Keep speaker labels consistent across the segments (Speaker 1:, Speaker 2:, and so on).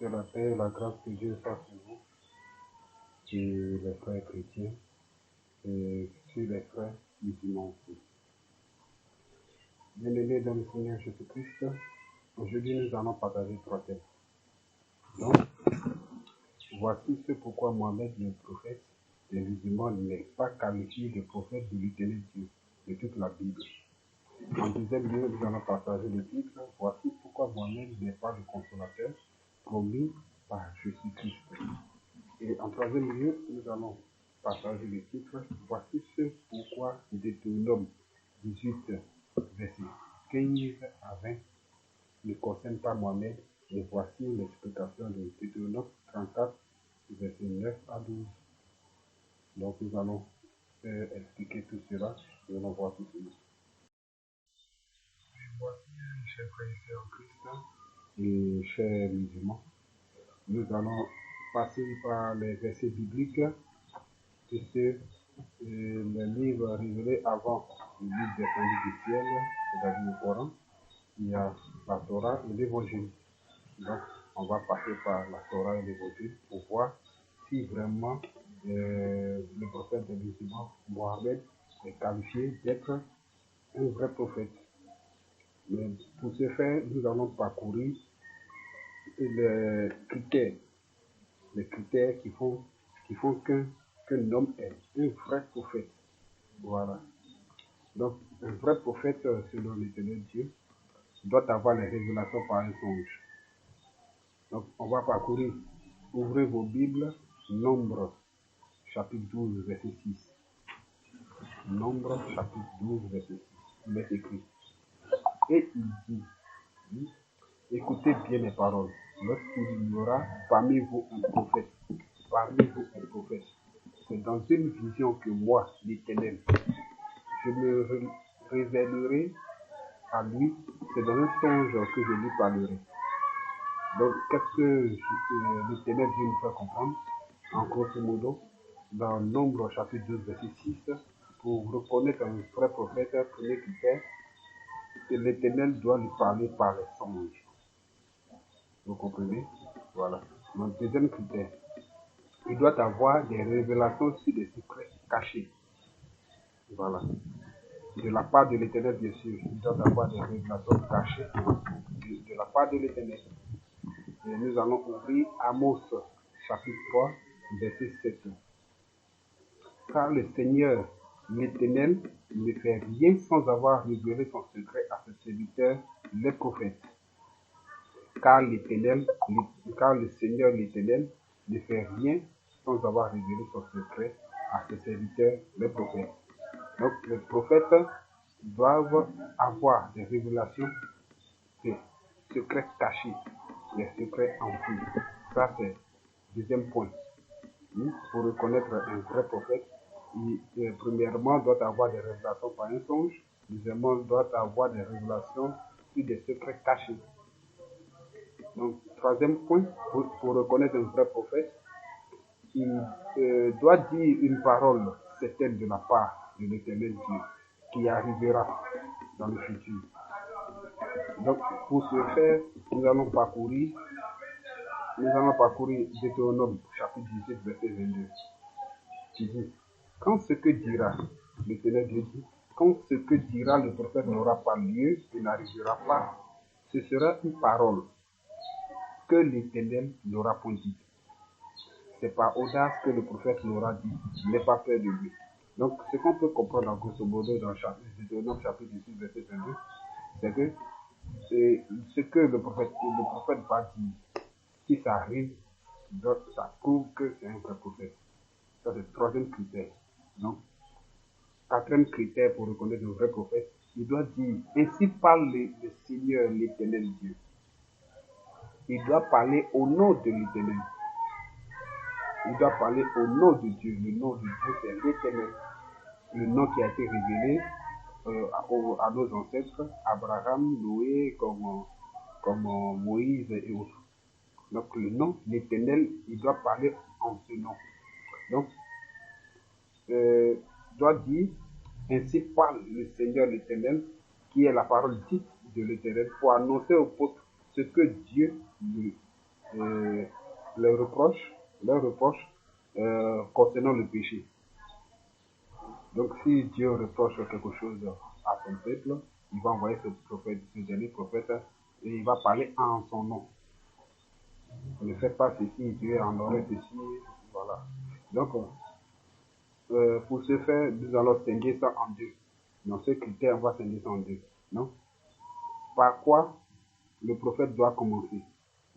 Speaker 1: Que la paix et la grâce de Dieu soient sur vous, sur les frères chrétiens et sur les frères musulmans aussi. Bien-aimés dans le Seigneur Jésus-Christ, aujourd'hui nous allons partager 3 thèmes. Donc, voici ce pourquoi Mohammed le prophète des musulmans n'est pas qualifié de prophète de l'Éternel Dieu de toute la Bible. En deuxième lieu, nous allons partager le titre. Voici pourquoi Mohammed n'est pas le consolateur promis par Jésus-Christ. Et en troisième lieu, nous allons partager le titre. Voici ce pourquoi Deutéronome 18, verset 15 à 20 ne concerne pas Mohammed. Et voici l'explication de Deutéronome 34, verset 9 à 12. Donc nous allons expliquer tout cela. Nous allons voir tout cela. Voici, chers frères et sœurs en Christ et chers musulmans, nous allons passer par les versets bibliques de les livres révélés avant le livre descendu du ciel, c'est-à-dire le Coran. Il y a la Torah et l'Évangile. Donc, on va passer par la Torah et l'Évangile pour voir si vraiment le prophète des musulmans, Mohammed, est qualifié d'être un vrai prophète. Mais pour ce faire, nous allons parcourir les critères qui font qu'un homme est un vrai prophète. Voilà. Donc, un vrai prophète, selon l'Éternel Dieu, doit avoir les révélations par un songe. Donc, on va parcourir. Ouvrez vos Bibles, Nombre, chapitre 12, verset 6. Nombre, chapitre 12, verset 6. Il est écrit. Et il dit, écoutez bien mes paroles. Lorsqu'il y aura parmi vous un prophète, c'est dans une vision que moi, l'Éternel, je me révélerai à lui, c'est dans un songe que je lui parlerai. Donc, qu'est-ce que l'Éternel veut nous faire comprendre? En grosso modo, dans Nombre chapitre 12, verset 6, pour reconnaître un vrai prophète, premier critère, c'est l'Éternel doit lui parler par les songes. Vous comprenez? Voilà. Donc, deuxième critère, il doit avoir des révélations sur des secrets cachés. Voilà. De la part de l'Éternel, bien sûr, il doit avoir des révélations cachées de la part de l'Éternel. Et nous allons ouvrir Amos, chapitre 3, verset 7. Car le Seigneur, l'Éternel, ne fait rien sans avoir révélé son secret à ses serviteurs, les prophètes. Car le Seigneur, l'Éternel, ne fait rien sans avoir révélé son secret à ses serviteurs, les prophètes. Donc, les prophètes doivent avoir des révélations, des secrets cachés, des secrets enfouis. Ça, c'est le deuxième point. Pour reconnaître un vrai prophète, premièrement, doit avoir des révélations par un songe. Deuxièmement, doit avoir des révélations sur des secrets cachés. Donc, troisième point, pour reconnaître un vrai prophète, il doit dire une parole certaine de la part de l'Éternel Dieu qui arrivera dans le futur. Donc, pour ce faire, nous allons parcourir Deutéronome, chapitre 18, verset 22. Qui dit, quand ce que dira, l'Éternel Dieu dit, quand ce que dira le prophète n'aura pas lieu et n'arrivera pas, ce sera une parole que l'Éternel n'aura point dit. C'est par audace que le prophète l'aura dit. N'aie pas peur de lui. Donc, ce qu'on peut comprendre en grosso modo dans Deutéronome chapitre 18, verset 22, c'est que ce que le prophète va dire, si ça arrive, donc ça prouve que c'est un vrai prophète. Ça, c'est le troisième critère. Donc, quatrième critère pour reconnaître un vrai prophète, il doit dire, ainsi parle le Seigneur, l'Éternel Dieu. Il doit parler au nom de l'Éternel. Il doit parler au nom de Dieu. Le nom de Dieu, c'est l'Éternel. Le nom qui a été révélé à nos ancêtres, Abraham, Noé, comme Moïse et autres. Donc le nom, l'Éternel, il doit parler en ce nom. Donc, il doit dire, ainsi parle le Seigneur l'Éternel, qui est la parole dite de l'Éternel, pour annoncer au peuple ce que Dieu, les reproches concernant le péché. Donc si Dieu reproche quelque chose à son peuple, il va envoyer ce dernier prophète et il va parler en son nom. Ne faites pas ceci, Dieu en aurait ceci, voilà. Donc, pour ce faire, nous allons scinder ça en deux. Dans ce critère, on va scinder ça en deux. Non? Par quoi le prophète doit commencer?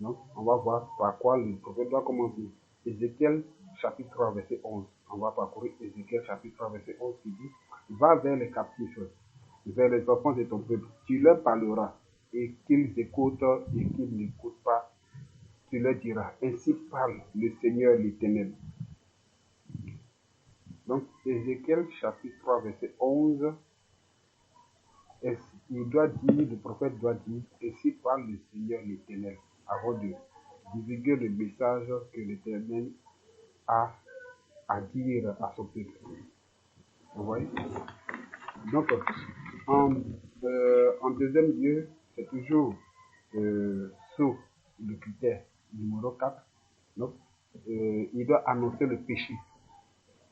Speaker 1: Non? On va voir par quoi le prophète doit commencer. Ézéchiel chapitre 3, verset 11. On va parcourir Ézéchiel chapitre 3, verset 11 qui dit: Va vers les captifs, vers les enfants de ton peuple. Tu leur parleras, et qu'ils écoutent et qu'ils n'écoutent pas. Tu leur diras: ainsi parle le Seigneur l'Éternel. Donc, Ézéchiel chapitre 3, verset 11, le prophète doit dire: ainsi parle le Seigneur l'Éternel, avant de divulguer le message que l'Éternel a à dire à son peuple. Vous voyez? Donc, en deuxième lieu, c'est toujours sous le critère numéro 4. Donc, il doit annoncer le péché.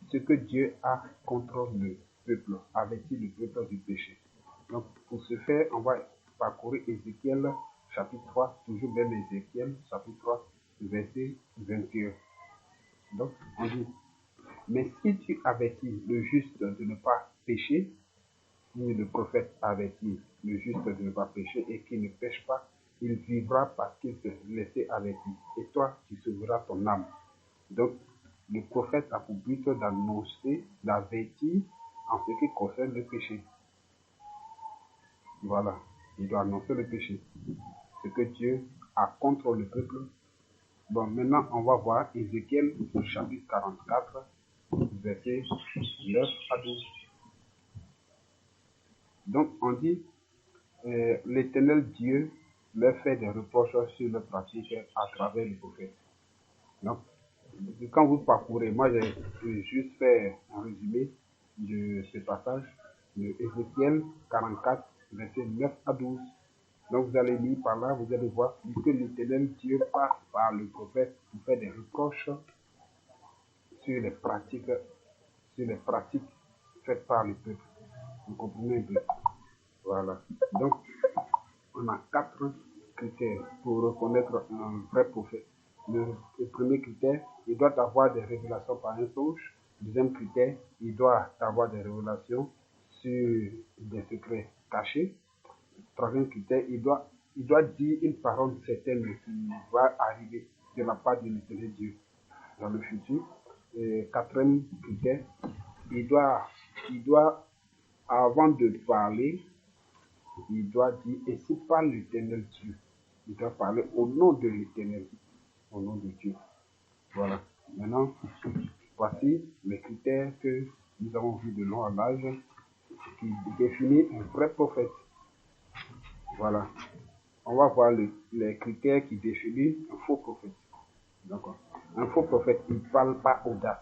Speaker 1: Ce que Dieu a contre le peuple, avertit le peuple du péché. Donc, pour ce faire, on va parcourir Ézéchiel chapitre 3, toujours même Ézéchiel chapitre 3, verset 21. Donc, on dit: mais si tu avertis le juste de ne pas pécher, si le prophète avertit le juste de ne pas pécher et qu'il ne pêche pas, il vivra parce qu'il s'est laissé avertir. Et toi, tu sauveras ton âme. Donc, le prophète a pour but d'annoncer, d'avertir en ce qui concerne le péché. Voilà, il doit annoncer le péché. Ce que Dieu a contre le peuple. Bon, maintenant, on va voir Ézéchiel chapitre 44, versets 9 à 12. Donc, on dit: l'Éternel Dieu leur fait des reproches sur leur pratique à travers les prophètes. Donc, quand vous parcourez, moi j'ai juste fait un résumé de ce passage de Ézéchiel 44, versets 9 à 12. Donc vous allez lire par là, vous allez voir que l'Éternel Dieu passe par le prophète pour faire des reproches sur les pratiques faites par le peuple. Vous comprenez un peu? Voilà. Donc, on a 4 critères pour reconnaître un vrai prophète. Le premier critère, il doit avoir des révélations par un songe. Deuxième critère, il doit avoir des révélations sur des secrets cachés. Troisième critère, il doit dire une parole certaine qui va arriver de la part de l'éternel Dieu dans le futur. Et quatrième critère, il doit, avant de parler, il doit dire: ainsi parle l'Éternel Dieu. Il doit parler au nom de l'Éternel, au nom de Dieu. Voilà. Maintenant, voici les critères que nous avons vus de long en large qui définissent un vrai prophète. Voilà. On va voir les critères qui définissent un faux prophète. D'accord. Un faux prophète, il ne parle pas audace.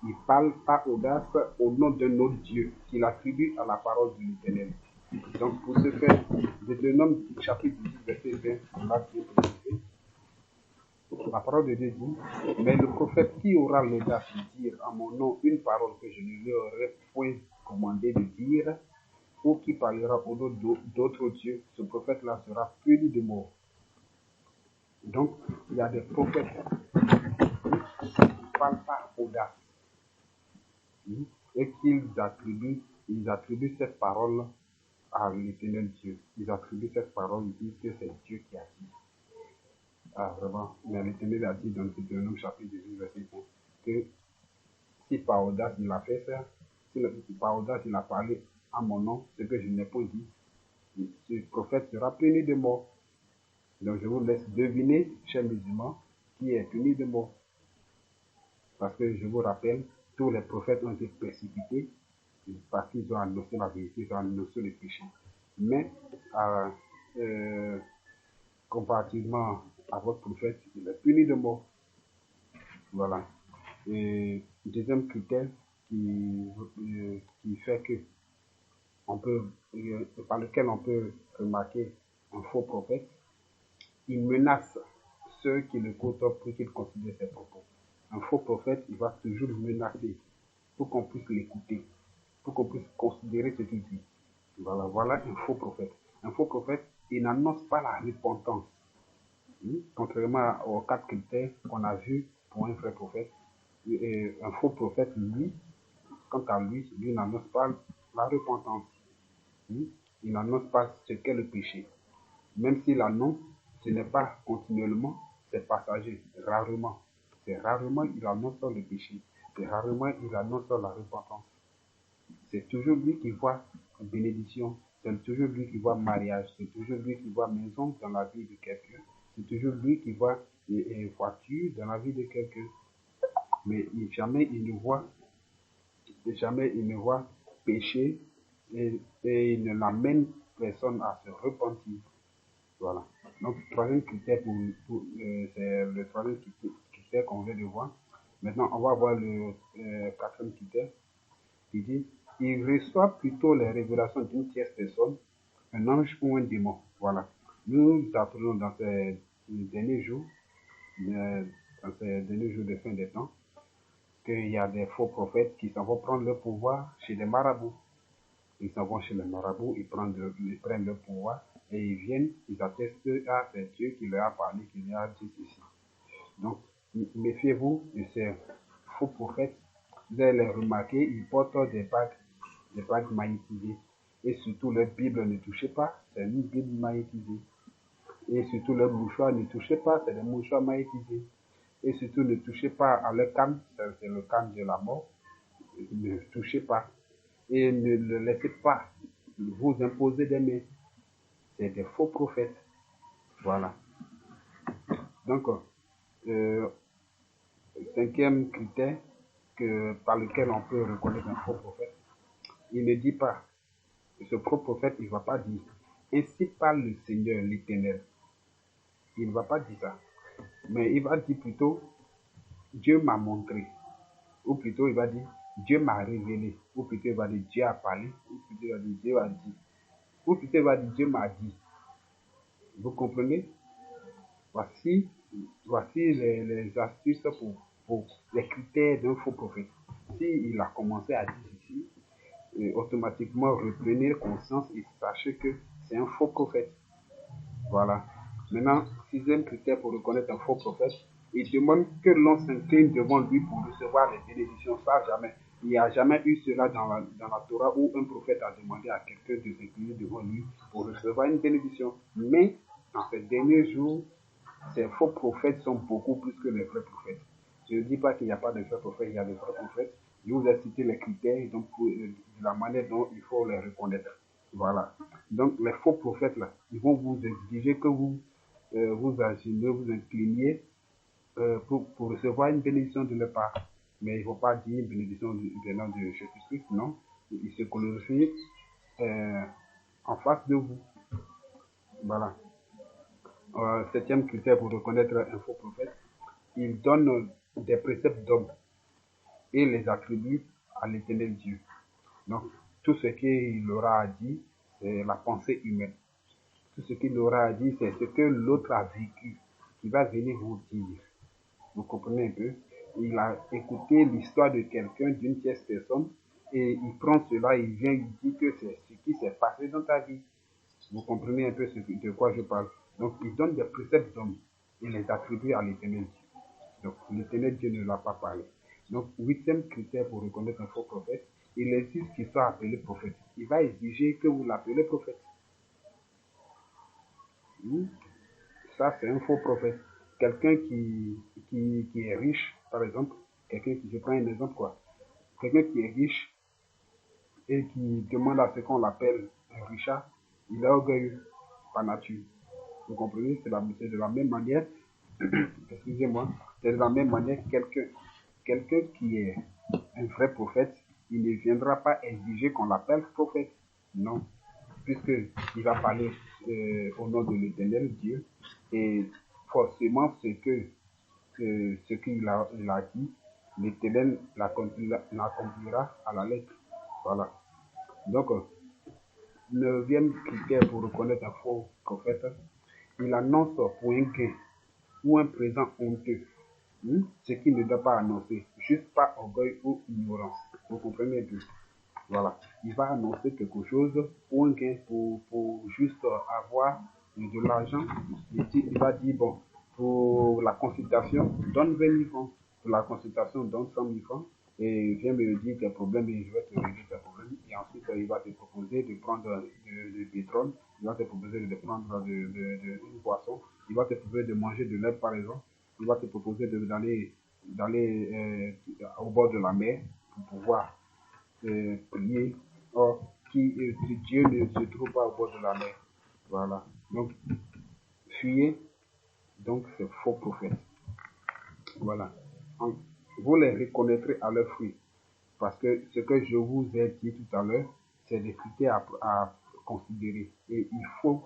Speaker 1: Il ne parle pas audace au nom d'un autre Dieu qu'il attribue à la parole de l'Éternel. Donc, pour ce faire, Deutéronome chapitre 18, verset 20, on a bien précisé. La parole de Dieu dit: mais le prophète qui aura l'audace de dire en mon nom une parole que je ne lui aurais point commandé de dire, ou qui parlera au nom d'autres dieux, ce prophète-là sera puni de mort. Donc, il y a des prophètes qui ne parlent pas audace et qu'ils attribuent cette parole à l'Éternel Dieu. Ils attribuent cette parole, ils disent que c'est Dieu qui a dit. Ah, vraiment. Mais l'Éternel a dit dans le Deutéronome chapitre 18, verset 5, que si par audace il a fait ça, si par audace il a parlé à mon nom, ce que je n'ai pas dit, ce prophète sera puni de mort. Donc je vous laisse deviner, chers musulmans, qui est puni de mort. Parce que je vous rappelle, tous les prophètes ont été précipités parce qu'ils ont annoncé la vérité, ils ont annoncé le péché. Mais comparativement à votre prophète, il est puni de mort. Voilà. Et deuxième critère qui fait que par lequel on peut remarquer un faux prophète, il menace ceux qui l'écoutent pour qu'ils considèrent ses propos. Un faux prophète, il va toujours menacer pour qu'on puisse l'écouter, pour qu'on puisse considérer ce qu'il dit. Voilà un faux prophète. Un faux prophète, il n'annonce pas la repentance. Contrairement aux 4 critères qu'on a vus pour un vrai prophète, un faux prophète, lui, quant à lui, n'annonce pas la repentance. Il n'annonce pas ce qu'est le péché. Même s'il annonce, ce n'est pas continuellement, c'est passager, rarement. C'est rarement il annonce le péché. C'est rarement il annonce la repentance. C'est toujours lui qui voit bénédiction. C'est toujours lui qui voit mariage. C'est toujours lui qui voit maison dans la vie de quelqu'un. C'est toujours lui qui voit une voiture dans la vie de quelqu'un. Mais jamais il ne voit péché et il ne l'amène personne à se repentir. Voilà. Donc, troisième critère c'est le troisième critère qu'on vient de voir. Maintenant, on va voir le quatrième critère qui dit il reçoit plutôt les révélations d'une tierce personne, un ange ou un démon. Voilà. Nous apprenons dans ces derniers jours, de fin des temps, qu'il y a des faux prophètes qui s'en vont prendre le pouvoir chez les marabouts. Ils s'en vont chez les marabouts, ils prennent le pouvoir et ils viennent, ils attestent à c'est Dieu qui leur a parlé, qui leur a dit ceci. Donc, méfiez-vous de ces faux prophètes. Vous allez les remarquer, ils portent des bagues magnétisées. Et surtout, leur Bible ne touchez pas, c'est une Bible magnétisée. Et surtout, leur mouchoir ne touchez pas, c'est des mouchoirs magnétisés. Et surtout, ne touchez pas à leur canne, c'est le canne de la mort. Ne touchez pas. Et ne le laissez pas vous imposer des mains. C'est des faux prophètes. Voilà. Donc, cinquième critère par lequel on peut reconnaître un faux prophète, il ne dit pas, ce faux prophète, il ne va pas dire, ainsi parle le Seigneur l'Éternel. Il ne va pas dire ça. Mais il va dire plutôt, Dieu m'a montré. Ou plutôt, il va dire, Dieu m'a révélé. Ou plutôt, il va dire, Dieu a parlé. Ou plutôt, il va dire, Dieu a dit. Ou plutôt, il va dire, Dieu m'a dit. Vous comprenez? Voici les astuces pour les critères d'un faux prophète. S'il a commencé à dire ceci, automatiquement reprenez conscience et sachez que c'est un faux prophète. Voilà. Maintenant, sixième critère pour reconnaître un faux prophète, il demande que l'on s'incline devant lui pour recevoir les bénédictions. Ça, jamais. Il n'y a jamais eu cela dans la Torah où un prophète a demandé à quelqu'un de s'incliner devant lui pour recevoir une bénédiction. Mais, en ces derniers jours, ces faux prophètes sont beaucoup plus que les vrais prophètes. Je ne dis pas qu'il n'y a pas de vrais prophètes, il y a de vrais prophètes. Je vous ai cité les critères, donc de la manière dont il faut les reconnaître. Voilà. Donc les faux prophètes, là, ils vont vous exiger que vous vous agissez, vous incliniez pour recevoir une bénédiction de leur part. Mais il ne faut pas dire une bénédiction du nom de Jésus-Christ, non. Il se glorifie en face de vous. Voilà. Septième critère pour reconnaître un faux prophète, il donne des préceptes d'homme et les attribue à l'éternel Dieu. Donc, tout ce qu'il aura à dire, c'est la pensée humaine. Tout ce qu'il aura à dire, c'est ce que l'autre a vécu, qui va venir vous dire. Vous comprenez un peu? Il a écouté l'histoire de quelqu'un, d'une tierce personne, et il prend cela, il vient lui dire que c'est ce qui s'est passé dans ta vie. Vous comprenez un peu de quoi je parle? Donc, il donne des préceptes d'homme et les attribue à l'éternel Dieu. Donc, l'éternel Dieu ne l'a pas parlé. Donc, huitième critère pour reconnaître un faux prophète, il exige qu'il soit appelé prophète. Il va exiger que vous l'appelez prophète. Ça, c'est un faux prophète. Quelqu'un qui est riche, par exemple, je prends un exemple quoi. Quelqu'un qui est riche et qui demande à ce qu'on l'appelle un richard, il est orgueilleux par nature. Vous comprenez? C'est de la même manière, excusez-moi, c'est de la même manière quelqu'un qui est un vrai prophète, il ne viendra pas exiger qu'on l'appelle prophète. Non. Puisqu'il va parler au nom de l'éternel Dieu. Et forcément, ce qu'il a dit, l'éternel l'accomplira à la lettre. Voilà. Donc, neuvième critère pour reconnaître un faux prophète, il annonce pour un gain ou un présent honteux. Ce qui ne doit pas annoncer, juste par orgueil ou ignorance. Vous comprenez bien? Voilà. Il va annoncer quelque chose pour un gain, pour juste avoir de l'argent. Il va dire, bon, pour la consultation, donne 20 000 francs. Pour la consultation, donne 100 000 francs. Et viens me dire tes problèmes et je vais te régler tes problèmes. Et ensuite, il va te proposer de prendre du pétrole. Il va te proposer de prendre une boisson. Il va te proposer de manger de l'herbe, par exemple. Il va te proposer d'aller au bord de la mer pour pouvoir prier. Or, Dieu ne se trouve pas au bord de la mer. Voilà. Donc, fuyez donc ces faux prophètes. Voilà. Vous les reconnaîtrez à leurs fruits. Parce que ce que je vous ai dit tout à l'heure, c'est des critères à considérer. Et il faut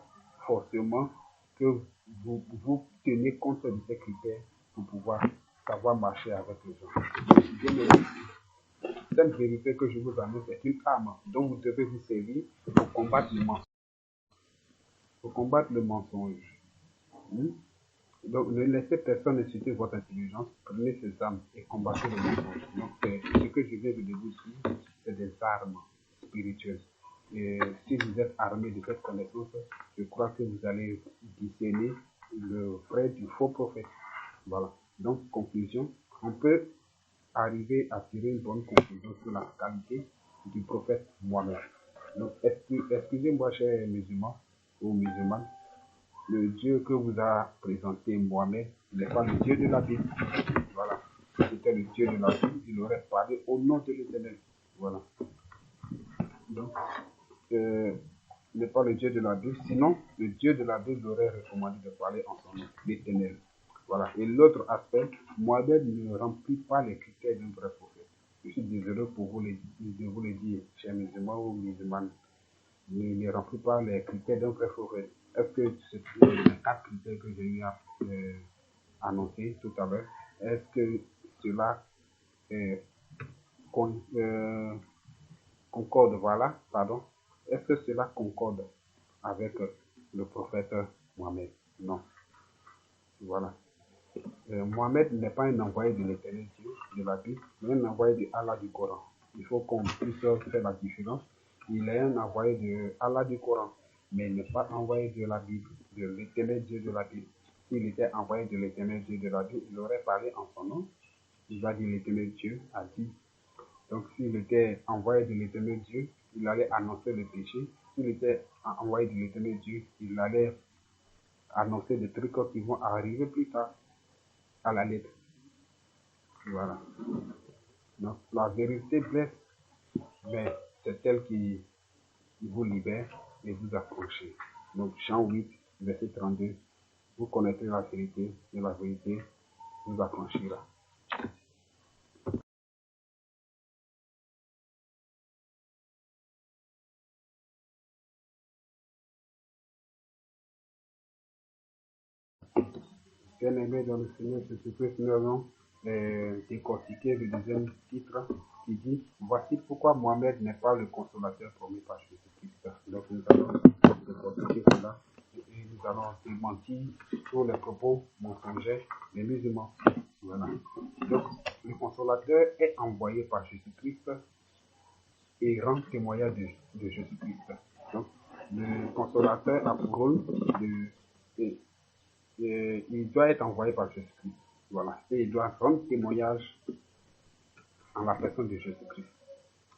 Speaker 1: forcément que vous teniez compte de ces critères pour pouvoir savoir marcher avec les gens. Cette vérité que je vous annonce est une arme dont vous devez vous servir pour combattre le mensonge. Pour combattre le mensonge. Donc, ne laissez personne insulter votre intelligence. Prenez ces armes et combattez le mensonge. Donc, ce que je viens de vous dire, c'est des armes spirituelles. Et si vous êtes armé de cette connaissance, je crois que vous allez discerner le vrai du faux prophète. Voilà. Donc, conclusion, on peut arriver à tirer une bonne conclusion sur la qualité du prophète Mohammed. Donc, excusez-moi, chers musulmans ou musulmanes, le Dieu que vous a présenté Mohammed n'est pas le Dieu de la Bible. Voilà. Si c'était le Dieu de la Bible, il aurait parlé au nom de l'Éternel. Voilà. Donc, n'est pas le Dieu de la Bible. Sinon, le Dieu de la Bible aurait recommandé de parler en son nom, l'Éternel. Voilà. Et l'autre aspect, Mohammed ne remplit pas les critères d'un vrai prophète. Je suis désolé pour vous de vous le dire, chers musulmans ou musulmanes. Ne remplit pas les critères d'un vrai prophète. Est-ce que c'est les 4 critères que j'ai eu à annoncer tout à l'heure, est-ce que cela concorde, voilà, pardon, est-ce que cela concorde avec le prophète Mohammed? Non. Voilà. Mohammed n'est pas un envoyé de l'Éternel Dieu de la Bible, mais un envoyé de Allah du Coran. Il faut qu'on puisse faire la différence. Il est un envoyé de Allah du Coran, mais il n'est pas envoyé de la Bible, de l'Éternel Dieu de la Bible. S'il était envoyé de l'Éternel Dieu de la Bible, il aurait parlé en son nom. Il va dire l'Éternel Dieu a dit. Donc s'il était envoyé de l'Éternel Dieu, il allait annoncer le péché. S'il était envoyé de l'Éternel Dieu, il allait annoncer des trucs qui vont arriver plus tard à la lettre. Voilà. Donc la vérité blesse, mais c'est elle qui vous libère et vous affranchit. Donc Jean 8, verset 32, vous connaîtrez la vérité et la vérité vous affranchira. Bien-aimés dans le Seigneur Jésus-Christ, nous allons décortiquer le deuxième titre qui dit « Voici pourquoi Mohammed n'est pas le consolateur promis par Jésus-Christ ». Donc nous allons décortiquer cela et nous allons démentir sur les propos mensongers des musulmans. Voilà. Donc le consolateur est envoyé par Jésus-Christ et rend témoignage de Jésus-Christ. Donc le consolateur a pour rôle il doit être envoyé par Jésus-Christ. Voilà. Et il doit rendre témoignage en la personne de Jésus-Christ.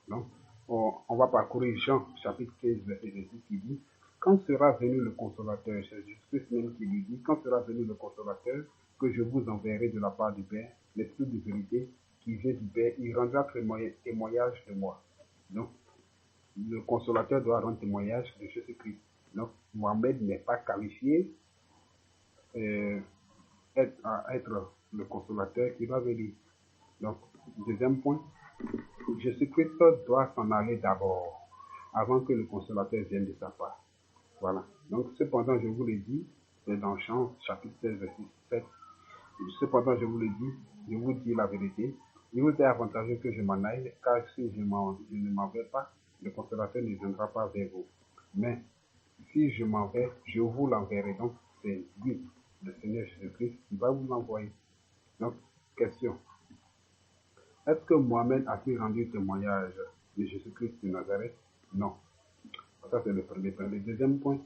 Speaker 1: Donc, on va parcourir Jean chapitre 15, verset 26 qui dit quand sera venu le consolateur, c'est Jésus-Christ même qui lui dit quand sera venu le consolateur que je vous enverrai de la part du Père, l'Esprit de vérité qui vient du Père, il rendra témoignage de moi. Donc, le consolateur doit rendre témoignage de Jésus-Christ. Donc, Mohammed n'est pas qualifié à être le consolateur qui va venir. Donc, deuxième point, Jésus-Christ doit s'en aller d'abord, avant que le consolateur vienne de sa part. Voilà. Donc, cependant, je vous le dis, c'est dans Jean chapitre 16, verset 7. Cependant, je vous le dis, je vous dis la vérité. Il vous est avantageux que je m'en aille, car si je ne m'en vais pas, le consolateur ne viendra pas vers vous. Mais si je m'en vais, je vous l'enverrai. Donc, c'est lui le Seigneur Jésus-Christ qui va vous l'envoyer. Donc, question. Est-ce que Mohamed a-t-il rendu témoignage de Jésus-Christ de Nazareth? Non. Ça, c'est le premier point. Le deuxième point.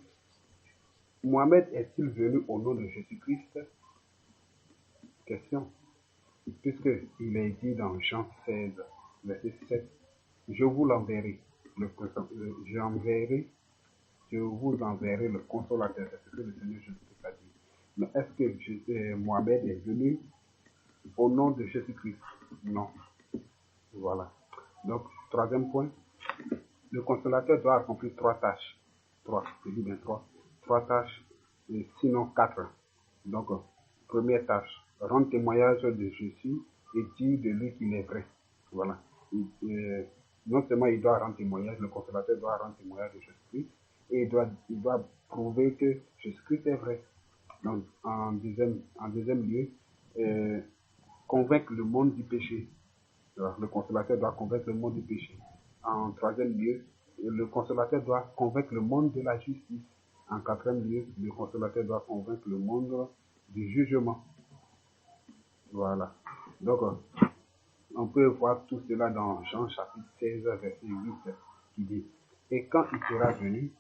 Speaker 1: Mohamed est-il venu au nom de Jésus-Christ? Question. Puisqu'il est dit dans Jean 16, verset 7, je vous l'enverrai, je vous enverrai le consolateur. C'est ce que le Seigneur Jésus-Christ a dit. Mais est-ce que Mohamed est venu au nom de Jésus-Christ? Non. Voilà. Donc, troisième point, le consolateur doit accomplir trois tâches. Je dis bien trois tâches, et sinon quatre. Donc, première tâche, rendre témoignage de Jésus et dire de lui qu'il est vrai. Voilà. Non seulement il doit rendre témoignage, le consolateur doit rendre témoignage de Jésus-Christ, et il doit prouver que Jésus-Christ est vrai. Donc, en deuxième lieu, convaincre le monde du péché. Alors, le consolateur doit convaincre le monde du péché. En troisième lieu, le consolateur doit convaincre le monde de la justice. En quatrième lieu, le consolateur doit convaincre le monde du jugement. Voilà. Donc, on peut voir tout cela dans Jean chapitre 16, verset 8, qui dit, et quand il sera venu,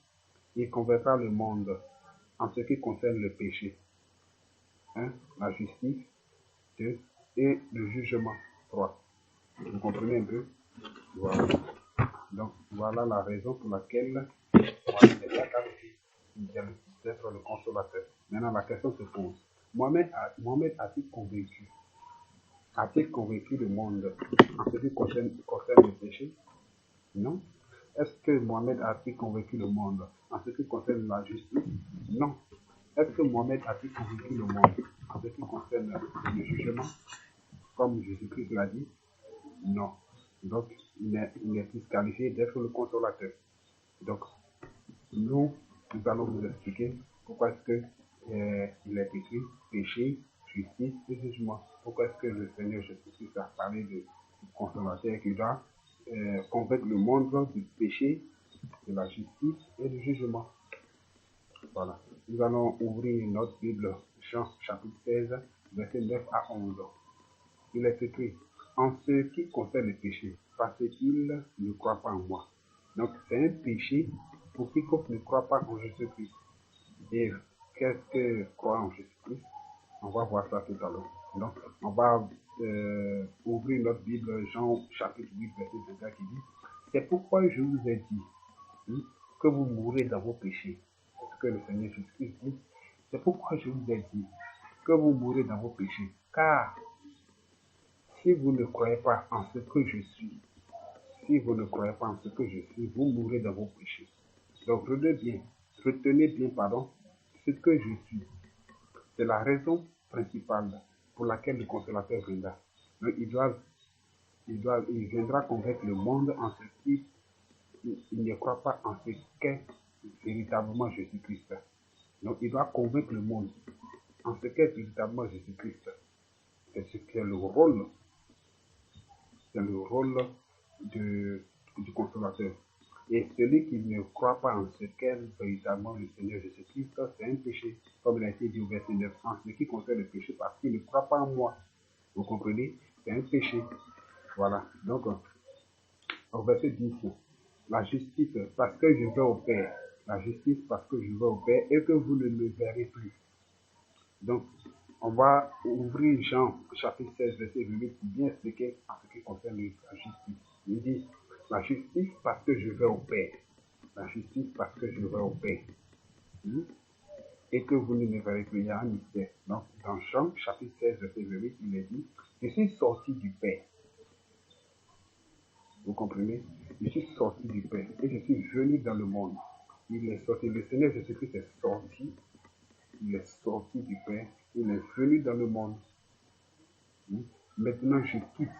Speaker 1: il convaincra le monde en ce qui concerne le péché, 1, la justice, 2, et le jugement, 3. Vous comprenez un peu? Voilà. Donc, voilà la raison pour laquelle Mohamed n'est pas qualifié d'être le consolateur. Maintenant, la question se pose. Mohamed a-t-il convaincu? A-t-il convaincu le monde en ce qui concerne le péché? Non. Est-ce que Mohamed a-t-il convaincu le monde en ce qui concerne la justice? Non. Est-ce que Mohamed a-t-il convaincu le monde en ce qui concerne le jugement? Comme Jésus-Christ l'a dit? Non. Donc, il est plus qualifié d'être le consolateur. Donc, nous allons vous expliquer pourquoi est-ce que il est écrit péché, justice et jugement. Pourquoi est-ce que le Seigneur Jésus-Christ a parlé de consolateur qui doit convaincre le monde du péché, de la justice et du jugement. Voilà. Nous allons ouvrir notre Bible, Jean chapitre 16, verset 9 à 11. Il est écrit, en ce qui concerne le péché, parce qu'il ne croit pas en moi. Donc, c'est un péché pour quiconque ne croit pas en Jésus-Christ. Et qu'est-ce que croire en Jésus-Christ? On va voir ça tout à l'heure. Donc, on va ouvrir notre Bible, Jean chapitre 8, verset 21 qui dit, c'est pourquoi je vous ai dit que vous mourrez dans vos péchés. C'est ce que le Seigneur Jésus-Christ dit. C'est pourquoi je vous ai dit que vous mourrez dans vos péchés. Car si vous ne croyez pas en ce que je suis, vous mourrez dans vos péchés. Donc retenez bien, ce que je suis. C'est la raison principale pour laquelle le consolateur viendra. Donc il viendra convaincre le monde en ce qui il ne croit pas en ce qu'est véritablement Jésus-Christ. Donc il doit convaincre le monde en ce qu'est véritablement Jésus-Christ. C'est ce qu'est le rôle. C'est le rôle du consolateur. Et celui qui ne croit pas en ce qu'est véritablement le Seigneur Jésus-Christ, c'est un péché. Comme il a été dit au verset 9, en ce qui concerne le péché, parce qu'il ne croit pas en moi. Vous comprenez? C'est un péché. Voilà. Donc, au verset 10, la justice, parce que je vais au Père. La justice, parce que je vais au Père et que vous ne me verrez plus. Donc, on va ouvrir Jean chapitre 16, verset 28 pour bien expliquer en ce qui concerne la justice. Il dit, la justice parce que je vais au Père. La justice parce que je vais au Père. Et que vous ne me verrez plus. Il y a un mystère. Donc, dans Jean chapitre 16, verset 28, il est dit, je suis sorti du Père. Vous comprenez? Je suis sorti du Père et je suis venu dans le monde. Il est sorti. Le Seigneur Jésus-Christ est sorti. Il est sorti du Père. Il est venu dans le monde. Maintenant je quitte.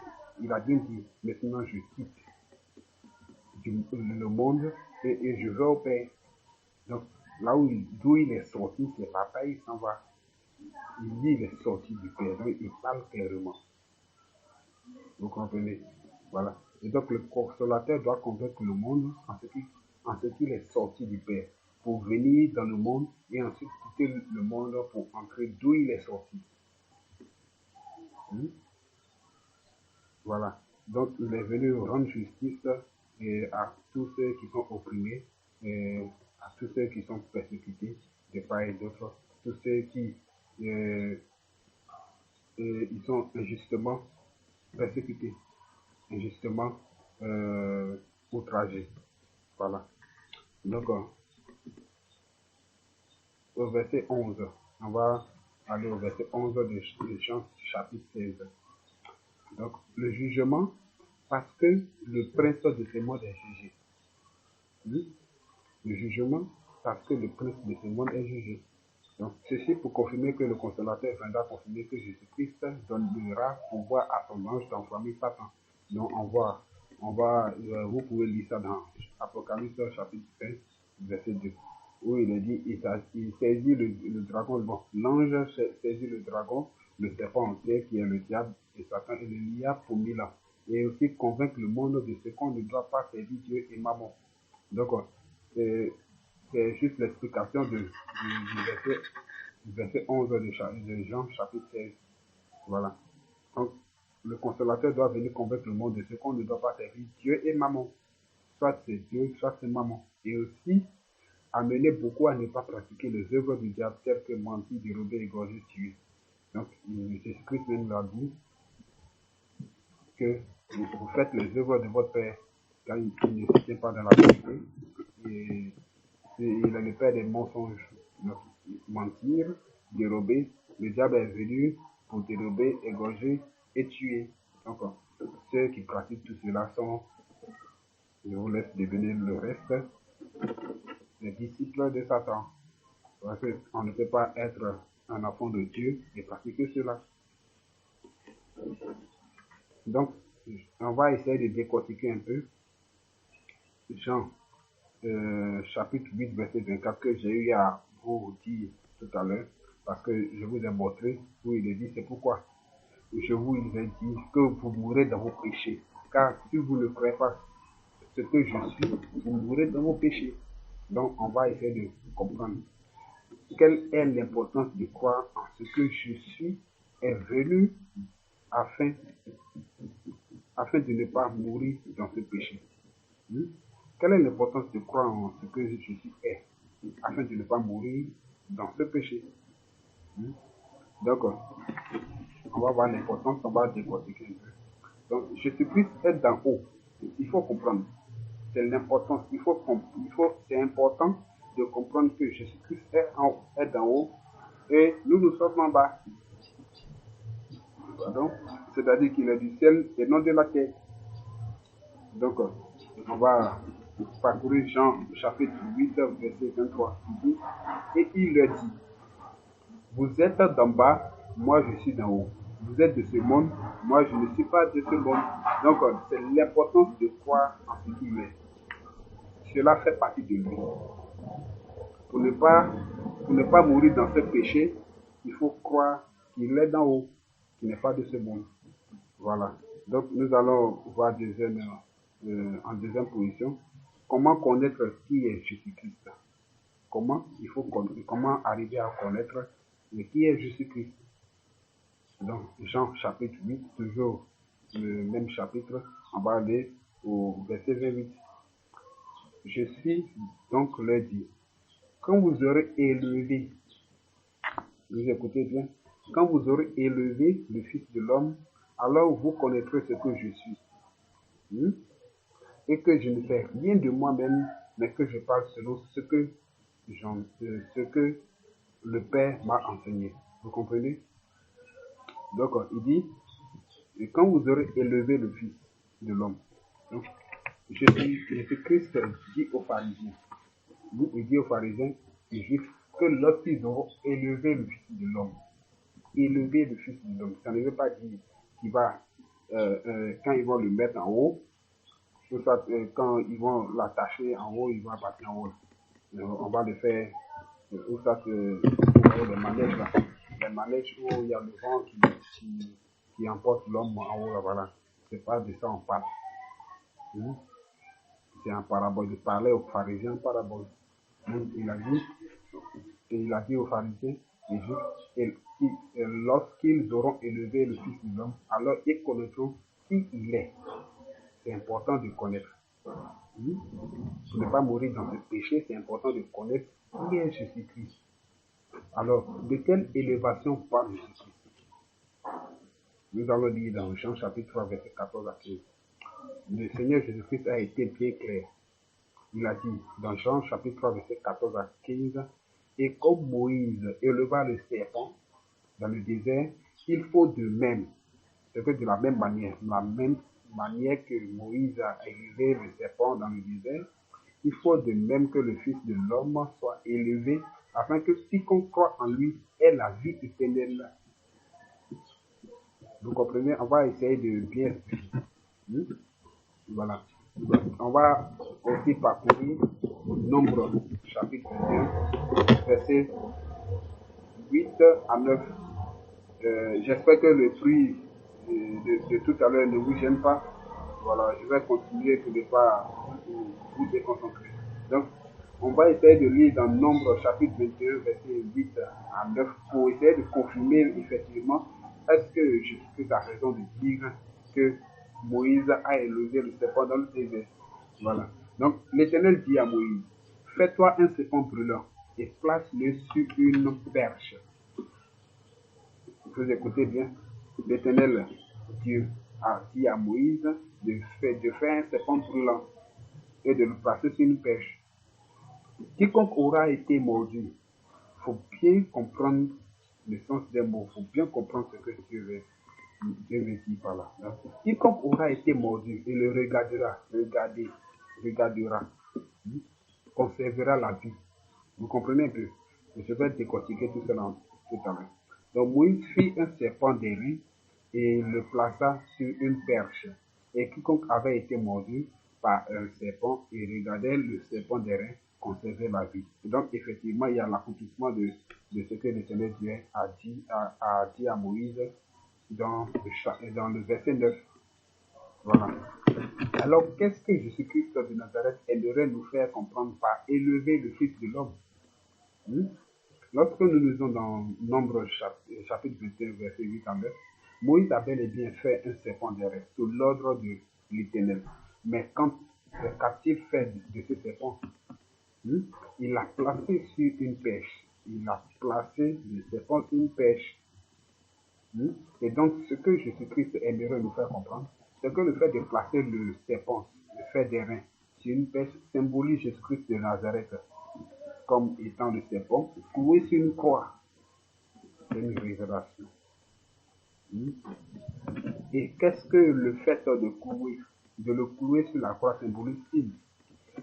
Speaker 1: Il a bien dit, maintenant je quitte le monde et je vais au Père. Donc là d'où il est sorti, c'est papa, il s'en va. Il dit il est sorti du Père. Donc il parle clairement. Vous comprenez? Voilà. Et donc le consolateur doit convaincre le monde en ce qu'il est sorti du Père. pour venir dans le monde et ensuite quitter le monde pour entrer d'où il est sorti. Voilà. Donc, il est venu rendre justice à tous ceux qui sont opprimés, à tous ceux qui sont persécutés de part et d'autre, tous ceux qui ils sont injustement persécutés, injustement outragés. Voilà. Donc, au verset 11, on va aller au verset 11 de Jean chapitre 16. Donc, le jugement, parce que le prince de ce monde est jugé. Oui. Le jugement, parce que le prince de ce monde est jugé. Donc, ceci pour confirmer que le consolateur viendra confirmer que Jésus-Christ donnera pouvoir à son ange d'enflammer Satan. Donc, vous pouvez lire ça dans Apocalypse chapitre 5, verset 2, où il est dit, il saisit le dragon, bon, l'ange saisit le dragon, le serpent entier qui est le diable et Satan, et le lia pour 1000 ans. Et aussi convaincre le monde de ce qu'on ne doit pas servir Dieu et Mammon. Donc, c'est juste l'explication du verset 11 de Jean chapitre 16. Voilà. Donc, le consolateur doit venir convaincre le monde de ce qu'on ne doit pas servir Dieu et Mammon. Soit c'est Dieu, soit c'est Mammon. Et aussi, amener beaucoup à ne pas pratiquer les œuvres du diable telles que mentir, dérober, égorger, tuer. Donc, Jésus-Christ même l'a dit que vous faites les œuvres de votre Père car il ne se tient pas dans la vérité. Et il est le père des mensonges. Donc, mentir, dérober. Le diable est venu pour dérober, égorger et tuer. Donc, ceux qui pratiquent tout cela sont, je vous laisse devenir le reste, les disciples de Satan. Parce qu'on ne peut pas être un enfant de Dieu et pratiquer cela. Donc, on va essayer de décortiquer un peu Jean chapitre 8, verset 24 que j'ai eu à vous dire tout à l'heure, parce que je vous ai montré où il est dit, c'est pourquoi je vous ai dit que vous mourrez dans vos péchés. Car si vous ne croyez pas ce que je suis, vous mourrez dans vos péchés. Donc, on va essayer de comprendre quelle est l'importance de croire en ce que je suis est venu afin de ne pas mourir dans ce péché. Quelle est l'importance de croire en ce que Jésus est, afin de ne pas mourir dans ce péché? Donc, on va voir l'importance, on va décortiquer un peu. Donc, Jésus-Christ est d'en haut. Il faut comprendre. C'est l'importance. C'est important de comprendre que Jésus-Christ est d'en haut et nous sommes en bas. Pardon? C'est-à-dire qu'il est du ciel et non de la terre. Donc, on va parcourir Jean chapitre 8, verset 23. Il dit, et il leur dit, vous êtes d'en bas, moi je suis d'en haut. Vous êtes de ce monde, moi je ne suis pas de ce monde. Donc, c'est l'importance de croire en ce qu'il est. Cela fait partie de lui. Pour ne pas mourir dans ce péché, il faut croire qu'il est d'en haut, qu'il n'est pas de ce monde. Voilà. Donc, nous allons voir en deuxième position, comment connaître qui est Jésus-Christ. Comment arriver à connaître qui est Jésus-Christ. Donc, Jean chapitre 8, toujours le même chapitre, on va aller au verset 28. Je suis donc leur dit, quand vous aurez élevé, vous écoutez bien, quand vous aurez élevé le Fils de l'homme, alors vous connaîtrez ce que je suis. Et que je ne fais rien de moi-même, mais que je parle selon ce que le Père m'a enseigné. Vous comprenez? Donc, il dit, et quand vous aurez élevé le Fils de l'homme, Jésus-Christ dit aux pharisiens, il dit aux pharisiens et juifs que lorsqu'ils auront élevé le Fils de l'homme, ça ne veut pas dire qu'il va, quand ils vont le mettre en haut, ou soit, quand ils vont l'attacher en haut, il va partir en haut. On va le faire, ou ça, les manèges là. Les manèges où il y a le vent qui emporte l'homme en haut là, voilà. C'est pas de ça on parle. C'est un parabole. Il parlait aux pharisiens en parabole. Donc, il a dit aux pharisiens, lorsqu'ils auront élevé le Fils de l'homme, alors ils connaîtront qui il est. C'est important de connaître. Pour ne pas mourir dans ce péché, c'est important de connaître qui est Jésus-Christ. Alors, de quelle élévation parle Jésus-Christ? Nous allons lire dans Jean chapitre 3, verset 14 à 15. Le Seigneur Jésus-Christ a été bien clair. Il a dit dans Jean chapitre 3, verset 14 à 15, et comme Moïse éleva le serpent dans le désert, il faut de même, c'est que de la même manière que Moïse a élevé le serpent dans le désert, il faut de même que le Fils de l'homme soit élevé, afin que quiconque croit en lui ait la vie éternelle. Vous comprenez? On va essayer de bien expliquer. Voilà. On va aussi parcourir Nombre, chapitre 2, versets 8 à 9. J'espère que le bruit de tout à l'heure ne vous gêne pas. Voilà, je vais continuer pour ne pas vous déconcentrer. Donc, on va essayer de lire dans Nombre, chapitre 21, versets 8 à 9, pour essayer de confirmer effectivement est-ce que Jésus-Christ a raison de dire que Moïse a élevé le serpent dans le désert. Voilà. Donc, l'Éternel dit à Moïse, fais-toi un serpent brûlant et place-le sur une perche. Vous écoutez bien. L'Éternel Dieu a dit à Moïse de faire un serpent brûlant et de le placer sur une perche. Quiconque aura été mordu, il faut bien comprendre le sens des mots, il faut bien comprendre ce que Dieu veut dire par là. Donc, quiconque aura été mordu et le regardera, conservera la vie. Vous comprenez un peu? Je vais décortiquer tout cela tout à l'heure. Donc Moïse fit un serpent d'airain et le plaça sur une perche. Et quiconque avait été mordu par un serpent et regardait le serpent d'airain conservait la vie. Et donc effectivement, il y a l'accomplissement de ce que l'Éternel Dieu a dit à Moïse dans le verset 9. Voilà. Alors, qu'est-ce que Jésus-Christ de Nazareth aimerait nous faire comprendre par élever le Fils de l'homme? Lorsque nous lisons dans Nombre chapitre 21, verset 8 à 9, Moïse a bel et bien fait un serpent d'airain sous l'ordre de l'Éternel. Mais qu'a-t-il fait de ce serpent? Il l'a placé sur une perche. Il a placé le serpent sur une perche. Et donc, ce que Jésus-Christ aimerait nous faire comprendre, c'est que le fait de placer le serpent, le fait d'airain, sur une perche, symbolise Jésus-Christ de Nazareth comme étant le serpent, cloué sur une croix. C'est une révélation. Et qu'est-ce que le fait de le clouer sur la croix symbolise-t-il?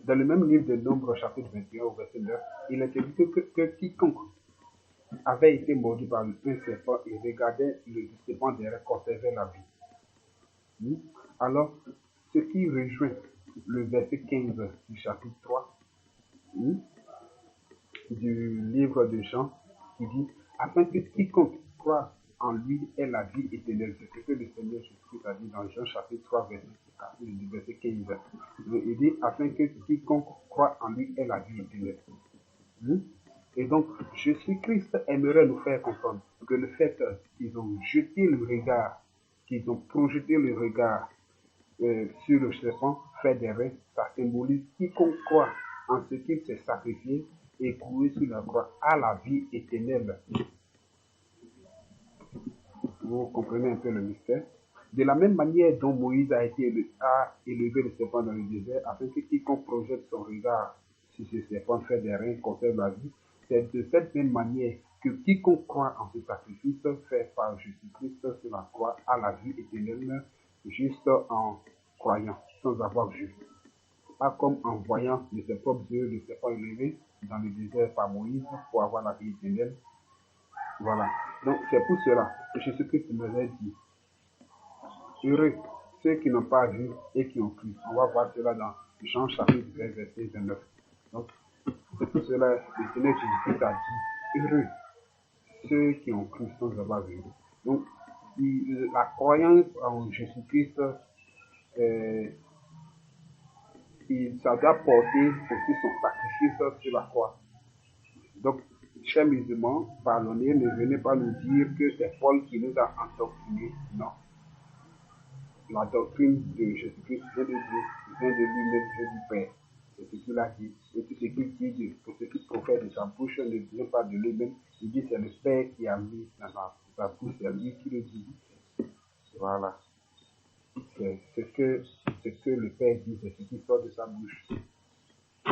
Speaker 1: Dans le même livre de Nombre, chapitre 21, verset 9, il est écrit que quiconque avait été mordu par un serpent et regardait le serpent derrière conservait la vie. Alors, ce qui rejoint le verset 15 du chapitre 3 du livre de Jean, qui dit, afin que quiconque croit en lui ait la vie éternelle. C'est ce que le Seigneur Jésus a dit dans Jean chapitre 3, verset 15. Il dit, afin que quiconque croit en lui ait la vie éternelle. Et donc, Jésus-Christ aimerait nous faire comprendre que le fait qu'ils ont jeté le regard, qu'ils ont projeté le regard sur le serpent fait d'airain, ça symbolise quiconque croit en ce qu'il s'est sacrifié et cloué sur la croix à la vie éternelle. Vous comprenez un peu le mystère? De la même manière dont Moïse a élevé le serpent dans le désert, afin que quiconque projette son regard sur ce serpent fait d'airain conserve la vie, c'est de cette même manière que quiconque croit en ce sacrifice fait par Jésus-Christ sur la croix à la vie éternelle, juste en croyant, sans avoir vu. Pas comme en voyant de ses propres yeux le serpent élevé dans le désert par Moïse pour avoir la vie éternelle. Voilà. Donc c'est pour cela que Jésus-Christ nous a dit, heureux ceux qui n'ont pas vu et qui ont cru. On va voir cela dans Jean chapitre 20, verset 29. Donc c'est pour cela que le Seigneur Jésus-Christ a dit, heureux ceux qui ont cru sans avoir vu. Donc la croyance en Jésus-Christ ça doit porter aussi son sacrifice sur la croix. Donc, chers musulmans, pardonnez, ne venez pas nous dire que c'est Paul qui nous a endoctrinés. Non. La doctrine de Jésus-Christ vient de Dieu, vient de lui-même, vient du Père. C'est ce qu'il a dit. Et tout ce qu'il dit, tout ce qu'il profère de sa bouche ne vient pas de lui-même. Il dit c'est le Père qui a mis dans sa bouche, c'est lui qui le dit. Voilà. C'est ce que le Père dit, c'est ce qui sort de sa bouche.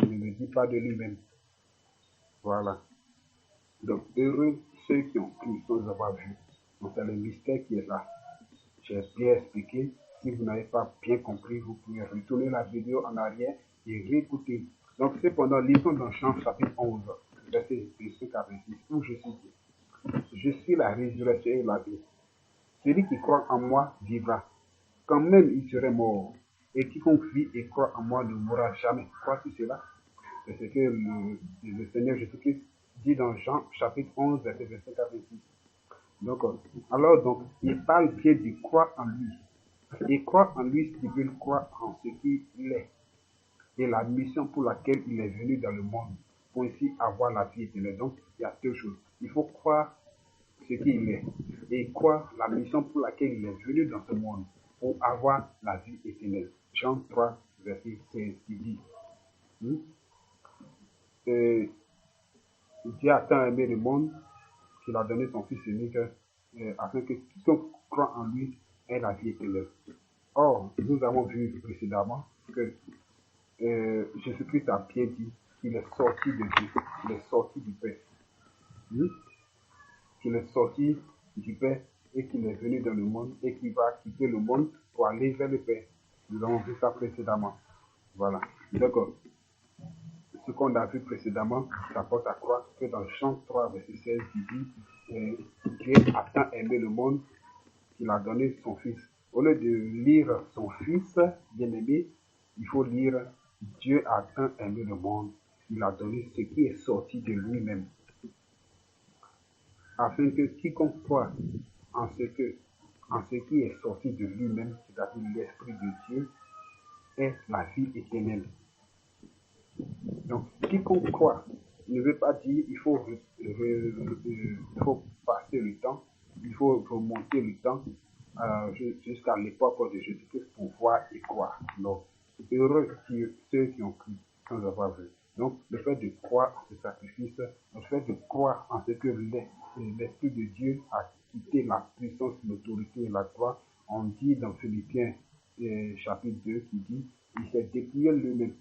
Speaker 1: Il ne le dit pas de lui-même. Voilà. Donc, heureux ceux qui ont cru sans avoir vu. Donc, c'est le mystère qui est là. J'ai bien expliqué. Si vous n'avez pas bien compris, vous pouvez retourner la vidéo en arrière et réécouter. Donc, cependant, lisons dans Jean chapitre 11, verset 25 à 26, où je suis. Je suis la résurrection et la vie. Celui qui croit en moi vivra, quand même il serait mort. Et quiconque vit et croit en moi ne mourra jamais. Crois-tu cela? C'est ce que le Seigneur Jésus-Christ dit dans Jean chapitre 11, verset 25 à 26. Donc, il parle bien de croire en lui. Et croire en lui stipule croire en ce qu'il est et la mission pour laquelle il est venu dans le monde, pour ainsi avoir la vie éternelle. Donc, il y a deux choses. Il faut croire ce qu'il est et croire la mission pour laquelle il est venu dans ce monde, pour avoir la vie éternelle. Jean 3, verset 16, qui dit Dieu a tant aimé le monde qu'il a donné son Fils unique afin que quiconque croit en lui ait la vie éternelle. Or, nous avons vu précédemment que Jésus-Christ a bien dit qu'il est sorti de Dieu, il est sorti du Père. Qu'il est sorti du Père et qu'il est venu dans le monde et qu'il va quitter le monde pour aller vers le Père. Nous avons vu ça précédemment. Voilà. Donc, ce qu'on a vu précédemment, ça porte à croire que dans Jean 3, verset 16, il dit Dieu a tant aimé le monde qu'il a donné son Fils. Au lieu de lire son Fils bien-aimé, il faut lire Dieu a tant aimé le monde qu'il a donné ce qui est sorti de lui-même. Afin que quiconque croit en ce qui est sorti de lui-même, c'est-à-dire l'Esprit de Dieu, ait la vie éternelle. Donc, quiconque croit ne veut pas dire il faut passer le temps, il faut remonter le temps jusqu'à l'époque de Jésus-Christ pour voir et croire. Donc, heureux ceux qui ont cru sans avoir vu. Donc, le fait de croire en ce sacrifice, le fait de croire en ce que l'Esprit de Dieu a quitté la puissance, l'autorité et la gloire, on dit dans Philippiens chapitre 2 qui dit il s'est dépouillé lui-même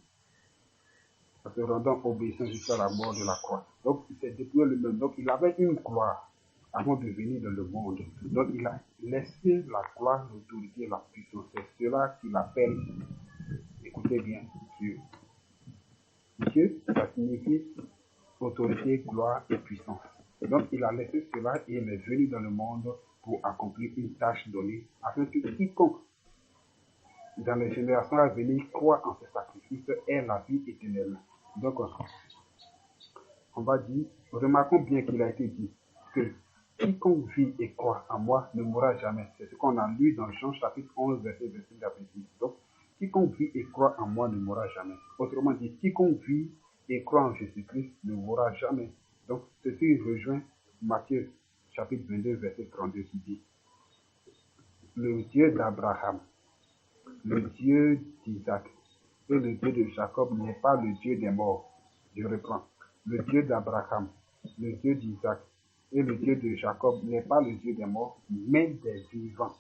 Speaker 1: en se rendant obéissant jusqu'à la mort de la croix. Donc, il s'est dépouillé lui-même. Donc, il avait une gloire avant de venir dans le monde. Donc, il a laissé la gloire, l'autorité et la puissance. C'est cela qu'il appelle, écoutez bien, Dieu. Dieu, ça signifie autorité, gloire et puissance. Donc, il a laissé cela et il est venu dans le monde pour accomplir une tâche donnée, afin que quiconque, dans les générations à venir, croit en ce sacrifice ait la vie éternelle. Donc, on va dire, remarquons bien qu'il a été dit que quiconque vit et croit en moi ne mourra jamais. C'est ce qu'on a lu dans Jean chapitre 11, verset 26 à 26. Donc, quiconque vit et croit en moi ne mourra jamais. Autrement dit, quiconque vit et croit en Jésus-Christ ne mourra jamais. Donc, ceci rejoint Matthieu chapitre 22, verset 32 qui dit le Dieu d'Abraham, le Dieu d'Isaac et le Dieu de Jacob n'est pas le Dieu des morts. Je reprends. Le Dieu d'Abraham, le Dieu d'Isaac et le Dieu de Jacob n'est pas le Dieu des morts, mais des vivants.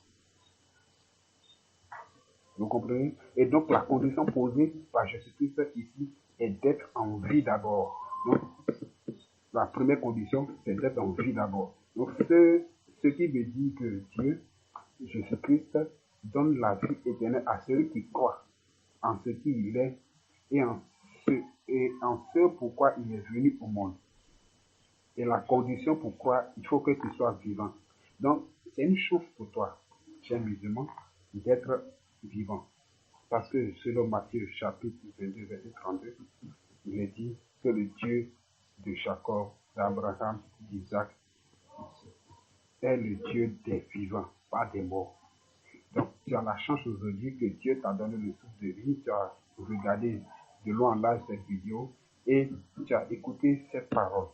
Speaker 1: Vous comprenez? Et donc la condition posée par Jésus-Christ ici est d'être en vie d'abord. Donc la première condition, c'est d'être en vie d'abord. Donc ce qui veut dire que Dieu, Jésus-Christ, donne la vie éternelle à celui qui croit en ce qu'il est et en ce pourquoi il est venu au monde. Et la condition pour croire, il faut que tu sois vivant. Donc, c'est une chose pour toi, cher musulman, d'être vivant. Parce que selon Matthieu chapitre 22, verset 32, il est dit que le Dieu de Jacob, d'Abraham, d'Isaac est le Dieu des vivants, pas des morts. Donc, tu as la chance aujourd'hui que Dieu t'a donné le souffle de vie, tu as regardé de loin en large cette vidéo et tu as écouté cette parole.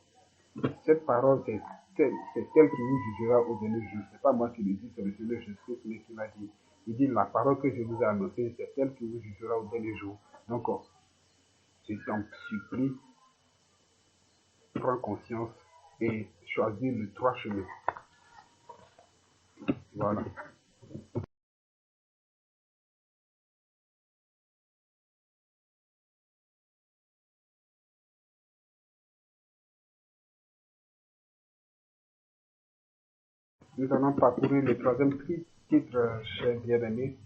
Speaker 1: Cette parole, c'est elle qui vous jugera au dernier jour. Ce n'est pas moi qui le dis, c'est le Seigneur Jésus-Christ qui l'a dit. Il dit, la parole que je vous ai annoncée, c'est elle qui vous jugera au dernier jour. Donc, je t'en supplie, prends conscience et choisis le trois chemins. Voilà. Nous allons parcourir le troisième titre, chers bien-aimés,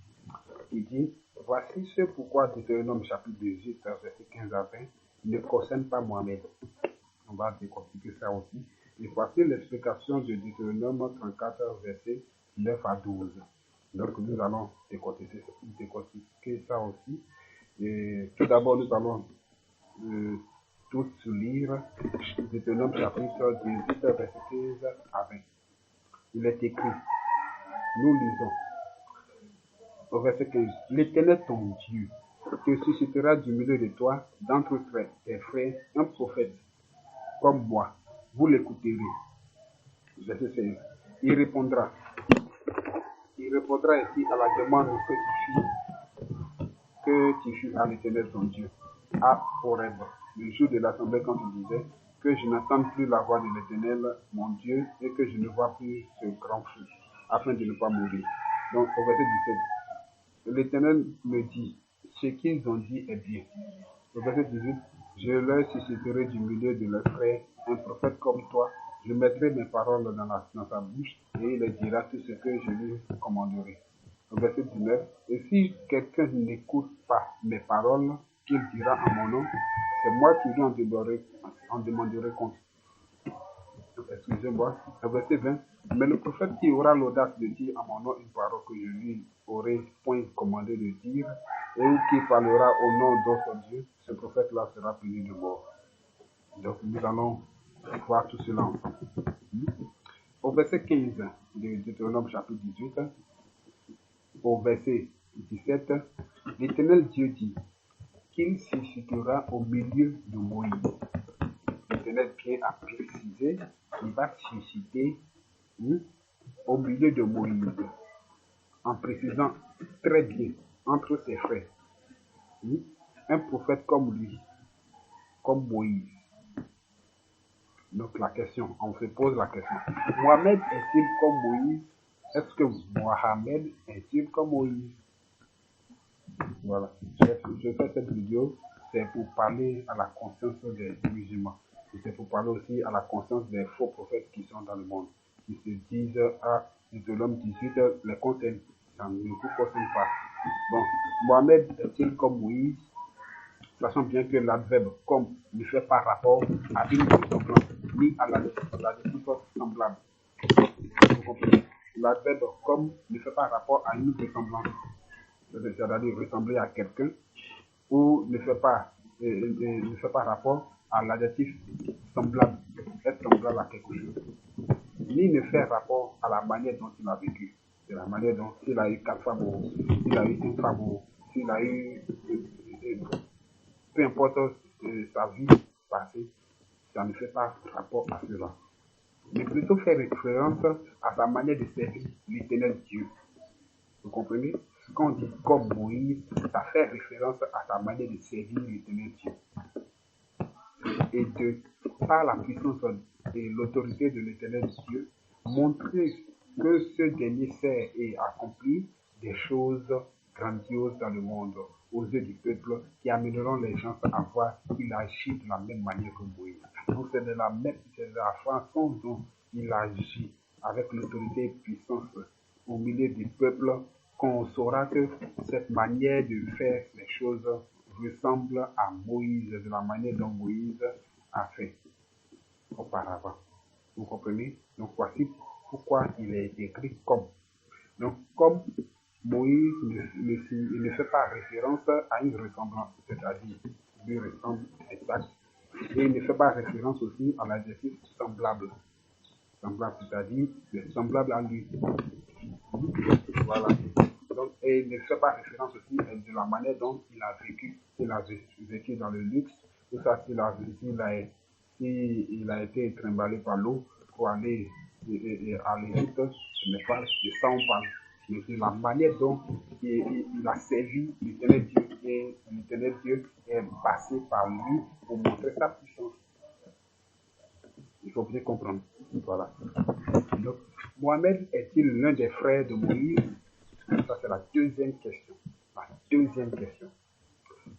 Speaker 1: qui dit, voici ce pourquoi Deutéronome chapitre 18, verset 15 à 20, ne concerne pas Mohamed. On va décortiquer ça aussi. Et voici l'explication de Deutéronome 34, verset 9 à 12. Donc nous allons décortiquer ça aussi. Et tout d'abord, nous allons tous lire Deutéronome chapitre 18, verset 15 à 20. Il est écrit, nous lisons, au verset 15, l'Éternel ton Dieu te suscitera du milieu de toi, d'entre tes frères, un prophète comme moi. Vous l'écouterez. Verset 16. Il répondra ainsi à la demande que tu fis à l'Éternel ton Dieu, à Horeb, le jour de l'assemblée, quand tu disais que je n'entende plus la voix de l'Éternel mon Dieu et que je ne vois plus ce grand feu, afin de ne pas mourir. Donc au verset 17, l'Éternel me dit, ce qu'ils ont dit est bien. Au verset 18, je leur susciterai du milieu de leurs frères un prophète comme toi. Je mettrai mes paroles dans sa bouche et il leur dira tout ce que je lui commanderai. Au verset 19, et si quelqu'un n'écoute pas mes paroles qu'il dira en mon nom, c'est moi qui lui en demanderai compte. Excusez-moi. Au verset 20, mais le prophète qui aura l'audace de dire à mon nom une parole que je lui aurai point commandé de dire, et qui parlera au nom d'autre Dieu, ce prophète-là sera puni de mort. Donc nous allons voir tout cela ensemble. Au verset 15 de Deutéronome chapitre 18, au verset 17, l'Éternel Dieu dit qu'il suscitera au milieu de Moïse. L'Éternel Dieu a précisé qu'il va susciter au milieu de Moïse, en précisant très bien entre ses frères, un prophète comme lui, comme Moïse. Donc la question, on se pose la question, Mohamed est-il comme Moïse? Est-ce que Mohamed est-il comme Moïse? Voilà, je fais cette vidéo, c'est pour parler à la conscience des musulmans. Et c'est pour parler aussi à la conscience des faux prophètes qui sont dans le monde, qui se disent Deutéronome 18 les concerne, ça ne vous concerne pas. Bon, Mohamed est-il comme Moïse? Sachant bien que l'adverbe comme ne fait pas rapport à une ressemblance, ni à la semblable. L'adverbe comme ne fait pas rapport à une ressemblance, c'est-à-dire ressembler à quelqu'un, ou ne fait pas rapport à l'adjectif semblable, être semblable à quelque chose, ni ne fait rapport à la manière dont il a vécu. C'est la manière dont s'il a eu 4 femmes, s'il a eu une femme, s'il a eu peu importe sa vie passée, ça ne fait pas rapport à cela. Mais plutôt faire référence à sa manière de servir l'Éternel Dieu. Vous comprenez? Ce qu'on dit comme Moïse, ça fait référence à sa manière de servir l'Éternel Dieu. Et par la puissance et l'autorité de l'Éternel Dieu, montrer que ce dernier sait et accomplit des choses grandioses dans le monde aux yeux du peuple qui amèneront les gens à voir qu'il agit de la même manière que Moïse. Donc c'est de la façon dont il agit avec l'autorité et puissance au milieu du peuple qu'on saura que cette manière de faire les choses ressemble à Moïse, de la manière dont Moïse a fait auparavant. Vous comprenez? Donc voici pourquoi il est écrit comme. Donc comme Moïse ne fait pas référence à une ressemblance, c'est-à-dire lui ressemble exact, et il ne fait pas référence aussi à l'adjectif semblable. Semblable, c'est-à-dire semblable à lui. Voilà. Donc, et il ne fait pas référence aussi de la manière dont il a vécu. S'il a vécu dans le luxe, ou ça, s'il a été trimballé par l'eau pour aller à l'Égypte, ce n'est pas de ça on parle. Mais c'est la manière dont il a servi l'Éternel Dieu, et l'Éternel Dieu est passé par lui pour montrer sa puissance. Il faut bien comprendre. Voilà. Donc, Mohamed est-il l'un des frères de Moïse? Ça, c'est la deuxième question. La deuxième question.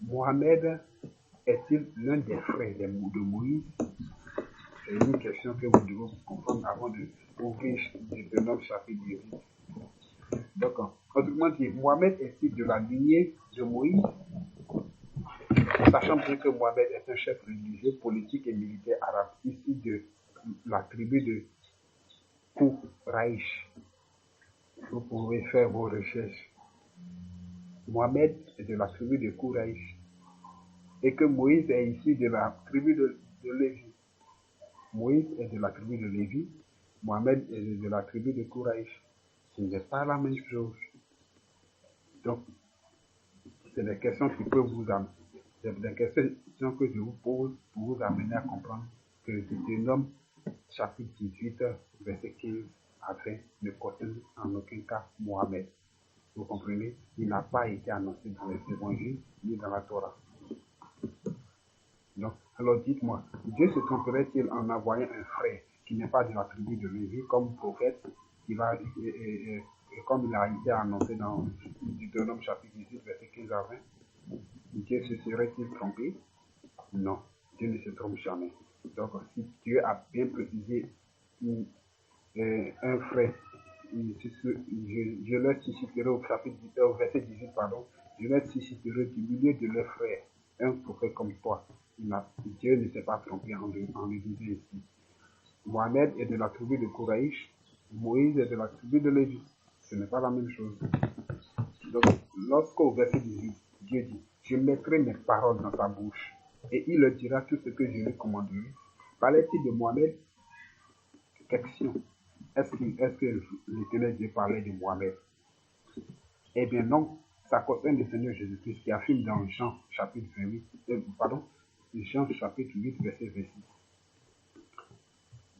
Speaker 1: Mohamed est-il l'un des frères de Moïse? C'est une question que vous devez comprendre avant d'ouvrir Deutéronome chapitre 18. Donc, autrement dit, Mohamed est-il de la lignée de Moïse? Sachant bien que Mohamed est un chef religieux, politique et militaire arabe, issu de la tribu de Kouraïch. Vous pouvez faire vos recherches. Mohamed est de la tribu de Kouraïch. Et que Moïse est issu de la tribu de Lévi. Moïse est de la tribu de Lévi. Mohamed est de la tribu de Kouraïch. Ce n'est pas la même chose. Donc, c'est des questions qui peuvent vous amener. C'est des questions que je vous pose pour vous amener à comprendre que Deutéronome chapitre 18, verset 15 à 20 ne concerne en aucun cas Mohamed. Vous comprenez? Il n'a pas été annoncé dans les évangiles ni dans la Torah. Donc, alors dites-moi, Dieu se tromperait-il en envoyant un frère qui n'est pas de la tribu de Lévi comme prophète, comme il a été annoncé dans Deutéronome chapitre 18, verset 15 à 20? Dieu se serait-il trompé? Non, Dieu ne se trompe jamais. Donc, si Dieu a bien précisé un frère, je leur susciterai au verset 18, pardon, je leur susciterai du milieu de leurs frères un prophète comme toi. Dieu ne s'est pas trompé en le disant ici. Mohamed est de la tribu de Kouraïch, Moïse est de la tribu de Lévi. Ce n'est pas la même chose. Donc, lorsqu'au verset 18, Dieu dit, je mettrai mes paroles dans ta bouche, et il leur dira tout ce que je lui commanderai. Parlait-il de Mohamed? Question. Est-ce que l'Éternel Dieu parlait de Mohamed? Eh bien non, ça concerne le Seigneur Jésus-Christ qui affirme dans Jean chapitre 8, verset 26,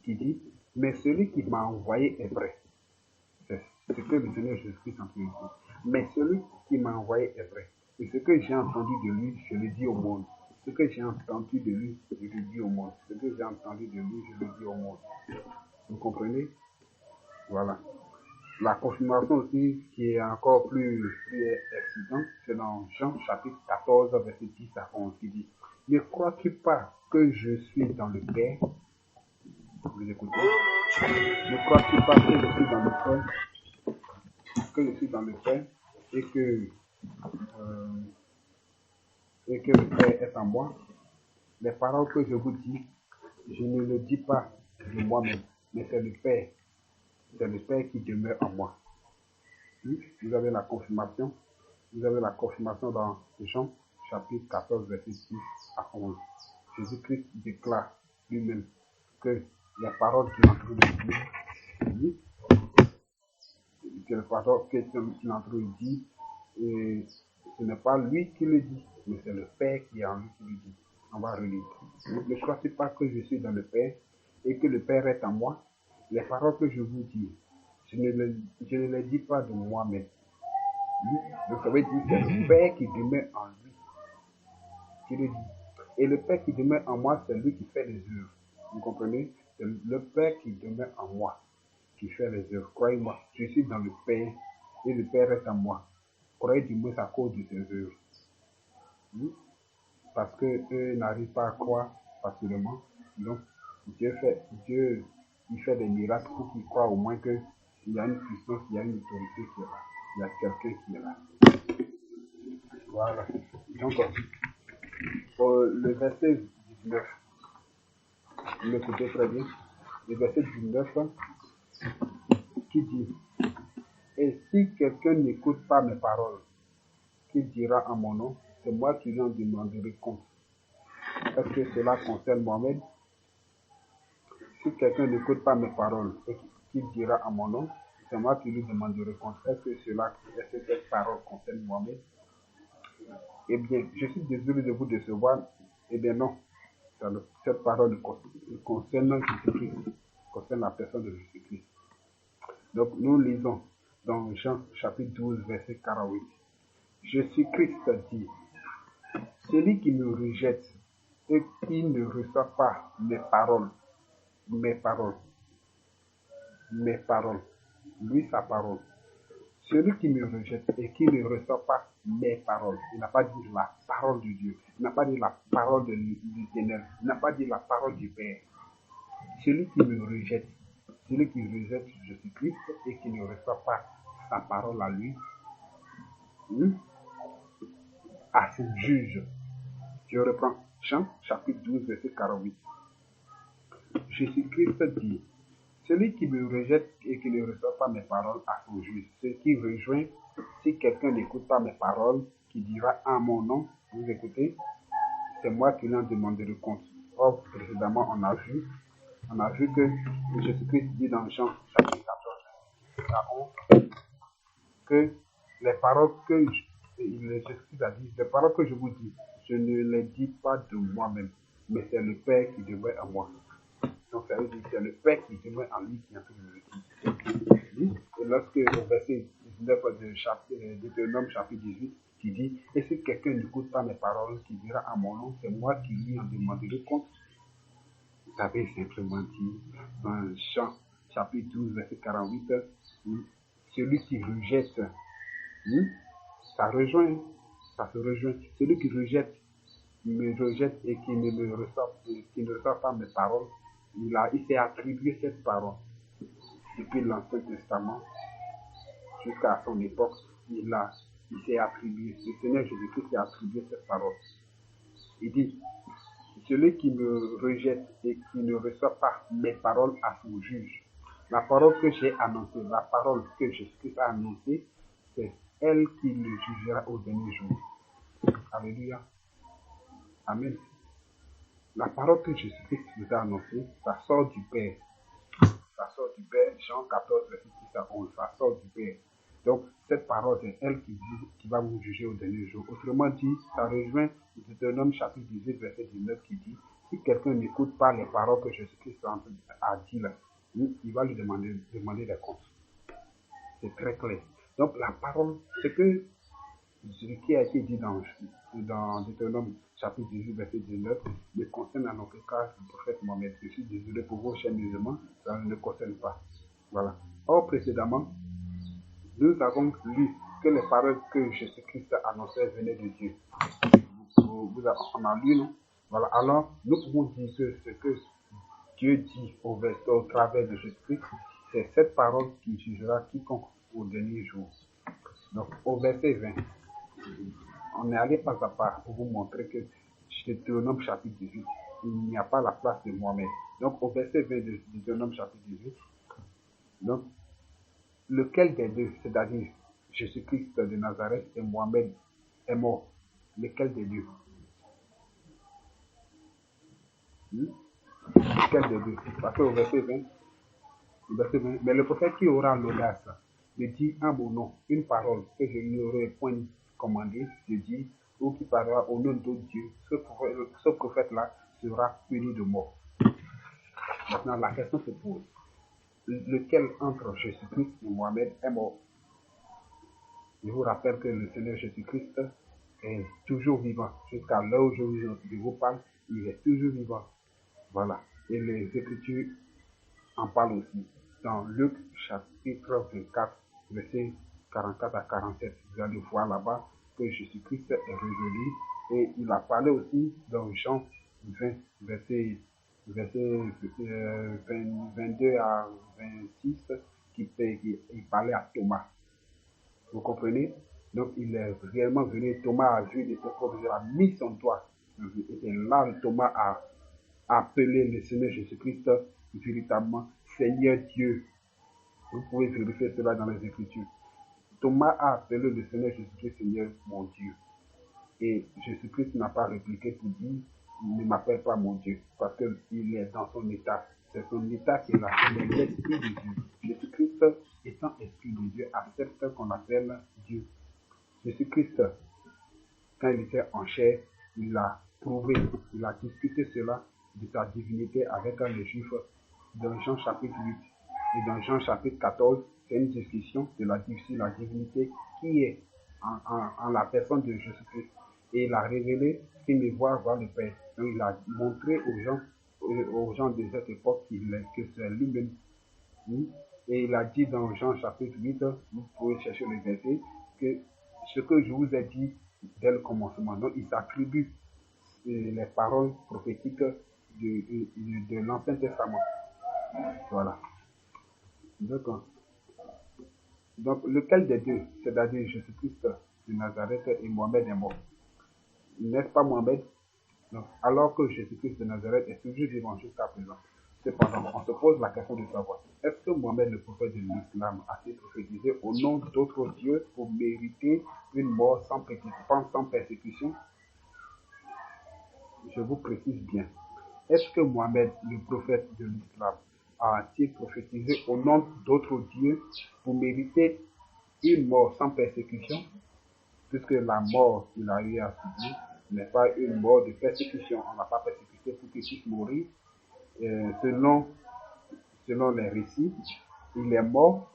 Speaker 1: qui dit, mais celui qui m'a envoyé est vrai. C'est ce que le Seigneur Jésus-Christ en train de dire. Mais celui qui m'a envoyé est vrai. Et ce que j'ai entendu de lui, je le dis au monde. Ce que j'ai entendu de lui, je le dis au monde. Ce que j'ai entendu de lui, je le dis au monde. Vous comprenez? Voilà. La confirmation aussi, qui est encore plus excitante, c'est dans Jean chapitre 14, verset 10 à 11, qui dit, ne crois-tu pas que je suis dans le Père? Vous écoutez? Ne crois-tu pas que je suis dans le Père, et que le Père est en moi? Les paroles que je vous dis, je ne le dis pas de moi-même, mais c'est le Père. C'est le Père qui demeure en moi. Vous avez la confirmation. Vous avez la confirmation dans Jean chapitre 14, verset 10 à 11. Jésus-Christ déclare lui-même que les paroles qu'il est en train de dire, que les paroles qu'il est en train de dire, et ce n'est pas lui qui le dit, mais c'est le Père qui est en lui qui le dit. On va relire. Ne croyez pas que je suis dans le Père et que le Père est en moi. Les paroles que je vous dis, je ne les dis pas de moi-même. Donc ça veut dire que c'est le Père qui demeure en lui qui le dit. Et le Père qui demeure en moi, c'est lui qui fait les œuvres. Vous comprenez? C'est le Père qui demeure en moi qui fait les œuvres. Croyez-moi, je suis dans le Père et le Père est en moi. Croyez du moins à cause de ses œuvres. Parce qu'eux n'arrivent pas à croire facilement. Donc, Dieu il fait des miracles pour qu'ils croient au moins qu'il y a une puissance, il y a une autorité qui est là. Il y a quelqu'un qui est là. Voilà. Donc, le verset 19, vous l'écoutez très bien. Le verset 19 qui dit, et si quelqu'un n'écoute pas mes paroles, qu'il dira en mon nom, c'est moi qui lui en demanderai compte. Est-ce que cela concerne moi-même? Si quelqu'un n'écoute pas mes paroles et qu'il dira en mon nom, c'est moi qui lui demanderai compte. Est-ce que cette parole concerne moi-même? Eh bien, je suis désolé de vous décevoir. Eh bien non, cette parole concerne Jésus-Christ, concerne la personne de Jésus-Christ. Donc nous lisons dans Jean chapitre 12, verset 48. Jésus-Christ dit, celui qui me rejette et qui ne reçoit pas mes paroles, lui sa parole. Celui qui me rejette et qui ne reçoit pas mes paroles, il n'a pas dit la parole de Dieu, il n'a pas dit la parole de l'Éternel, il n'a pas dit la parole du Père. Celui qui me rejette, celui qui rejette Jésus-Christ et qui ne reçoit pas sa parole à lui, à ce juge. Je reprends Jean chapitre 12, verset 48. Jésus-Christ dit, celui qui me rejette et qui ne reçoit pas mes paroles à son juge, ce qui rejoint, si quelqu'un n'écoute pas mes paroles, qui dira en mon nom, vous écoutez, c'est moi qui lui en demanderai compte. Or, précédemment, on a vu que Jésus-Christ dit dans Jean chapitre 14, que les paroles que Jésus-Christ a dit, les paroles que je vous dis, je ne les dis pas de moi-même, mais c'est le Père qui demeure en moi. Donc ça veut dire que c'est le Père qui demeure en lui qui est en train de le dire. Et lorsque au verset 19 de Deutéronome chapitre 18, qui dit, et si quelqu'un n'écoute pas mes paroles, qui dira en mon nom, c'est moi qui lui en demanderai compte. Vous avez simplement dit dans Jean chapitre 12, verset 48, celui qui rejette, ça se rejoint. Celui qui me rejette et qui ne reçoit pas mes paroles, il s'est attribué cette parole. Depuis l'Ancien Testament jusqu'à son époque, il s'est attribué, le Seigneur Jésus-Christ s'est attribué cette parole. Il dit, celui qui me rejette et qui ne reçoit pas mes paroles à son juge. La parole que j'ai annoncée, la parole que Jésus-Christ a annoncée, c'est elle qui le jugera au dernier jour. Alléluia. Amen. La parole que Jésus-Christ vous a annoncée, ça sort du Père. Ça sort du Père, Jean 14, verset 6 à 11, ça sort du Père. Donc, cette parole, c'est elle qui va vous juger au dernier jour. Autrement dit, ça rejoint Deutéronome chapitre 18, verset 19, qui dit, si quelqu'un n'écoute pas les paroles que Jésus-Christ a dit là, il va lui demander des comptes. C'est très clair. Donc, la parole, c'est que ce qui a été dit dans Deutéronome chapitre 18, verset 19, ne concerne en aucun cas le prophète Mohammed. Je suis désolé pour vos chers musulmans, ça ne le concerne pas. Voilà. Or, précédemment, nous avons lu que les paroles que Jésus-Christ annonçait venaient de Dieu. On a lu, non? Voilà. Alors, nous pouvons dire que ce que Dieu dit au travers de Jésus-Christ, c'est cette parole qui jugera quiconque au dernier jour. Donc, au verset 20, on est allé pas à pas pour vous montrer que Deutéronome chapitre 18, il n'y a pas la place de Mohammed. Donc, au verset 20 de Deutéronome chapitre 18, donc, lequel des deux, c'est-à-dire Jésus-Christ de Nazareth et Mohammed, est mort? Lequel des deux? Lequel des deux? Parce qu'au verset 20, mais le prophète qui aura l'audace de dire en mon nom une parole que je lui aurais point commandé de dire, ou qui parlera au nom d'autre Dieu, ce prophète-là sera puni de mort. Maintenant, la question se pose. Lequel entre Jésus-Christ et Mohammed est mort? Je vous rappelle que le Seigneur Jésus-Christ est toujours vivant. Jusqu'à l'heure où je vous parle, il est toujours vivant. Voilà. Et les Écritures en parlent aussi. Dans Luc chapitre 24, versets 44 à 47, vous allez voir là-bas que Jésus-Christ est revenu. Et il a parlé aussi dans Jean 20, verset 22 à 26, qu'il parlait à Thomas. Vous comprenez? Donc il est réellement venu, Thomas a vu de ses propres yeux, a mis son doigt. Et là, Thomas a appelé le Seigneur Jésus-Christ véritablement Seigneur Dieu. Vous pouvez vérifier cela dans les Écritures. Thomas a appelé le Seigneur Jésus-Christ Seigneur mon Dieu. Et Jésus-Christ n'a pas répliqué pour dire ne m'appelle pas mon Dieu, parce qu'il est dans son état C'est son état qui est là. Il est l'Esprit de Dieu. Jésus-Christ, étant Esprit de Dieu, accepte ce qu'on appelle Dieu. Jésus-Christ, quand il était en chair, il a prouvé, il a discuté cela de sa divinité avec les Juifs dans Jean chapitre 8 et dans Jean chapitre 14. C'est une discussion de la divinité qui est en la personne de Jésus-Christ. Et il a révélé qu'il me voit voir le Père. Donc il a montré aux gens de cette époque que c'est lui-même. Et il a dit dans Jean chapitre 8, vous pouvez chercher le verset, que ce que je vous ai dit dès le commencement. Donc il s'attribue les paroles prophétiques de l'Ancien Testament. Voilà. D'accord. Donc, lequel des deux, c'est-à-dire Jésus-Christ de Nazareth et Mohamed est mort? N'est-ce pas Mohamed? Donc, alors que Jésus-Christ de Nazareth est toujours vivant jusqu'à présent. Cependant, on se pose la question de savoir, est-ce que Mohamed, le prophète de l'islam, a été prophétisé au nom d'autres dieux pour mériter une mort sans persécution? Je vous précise bien. Est-ce que Mohamed, le prophète de l'islam, a été prophétisé au nom d'autres dieux pour mériter une mort sans persécution? Puisque la mort qu'il a eu à subir n'est pas une mort de persécution. On n'a pas persécuté pour qu'il puisse mourir. Selon les récits, il est mort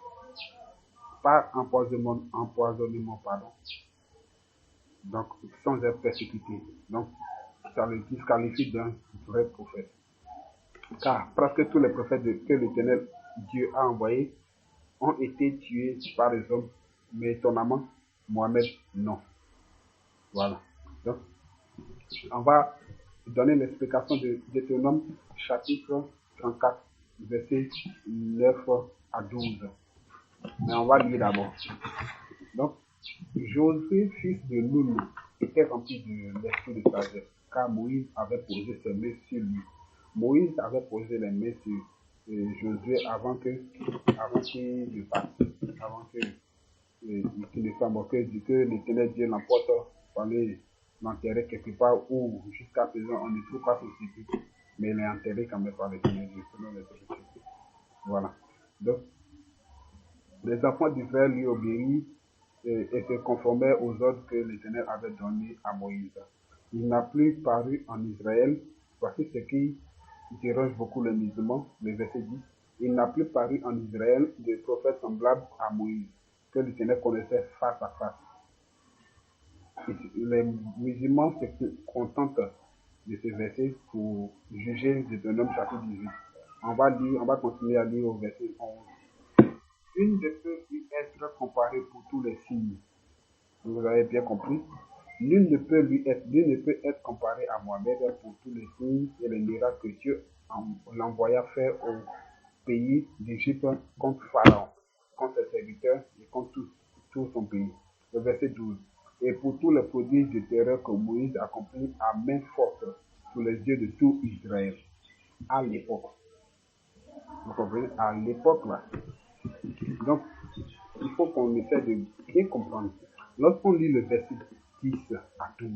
Speaker 1: par empoisonnement, donc sans être persécuté. Donc, ça le disqualifie d'un vrai prophète. Car presque tous les prophètes que l'Éternel Dieu a envoyés ont été tués par les hommes, mais étonnamment, Mohamed, non. Voilà. Donc, on va donner l'explication de Deutéronome chapitre 34, versets 9 à 12. Mais on va lire d'abord. Donc, Josué, fils de Nun, était rempli de l'esprit de sagesse, car Moïse avait posé ses mains sur lui. Moïse avait posé les mains sur Josué avant qu'il ne parte, avant qu'il ne soit mort, que l'Éternel Dieu l'emporte pour aller l'enterrer quelque part où jusqu'à présent on ne trouve pas son sépulcre, mais il est enterré quand même par l'Éternel Dieu, selon les Écritures. Voilà. Donc, les enfants d'Israël lui obéirent et se conformèrent aux ordres que l'Éternel avait donnés à Moïse. Il n'a plus paru en Israël. Voici ce qui dérange beaucoup les musulmans, le verset 10. Il n'a plus paru en Israël de prophète semblable à Moïse, que l'Éternel connaissait face à face. Les musulmans se contentent de ce verset pour juger Deutéronome chapitre 18. On va continuer à lire au verset 11. Une ne peut plus être comparée pour tous les signes. Vous avez bien compris. Nul ne peut être comparé à Mohamed pour tous les signes et les miracles que Dieu l'envoya faire au pays d'Égypte contre Pharaon, contre ses serviteurs et contre tout son pays. Le verset 12. Et pour tous les prodiges de terreur que Moïse accomplit à main forte sous les yeux de tout Israël. À l'époque. Vous comprenez? À l'époque là. Donc, il faut qu'on essaie de bien comprendre. Lorsqu'on lit le verset 10 à 12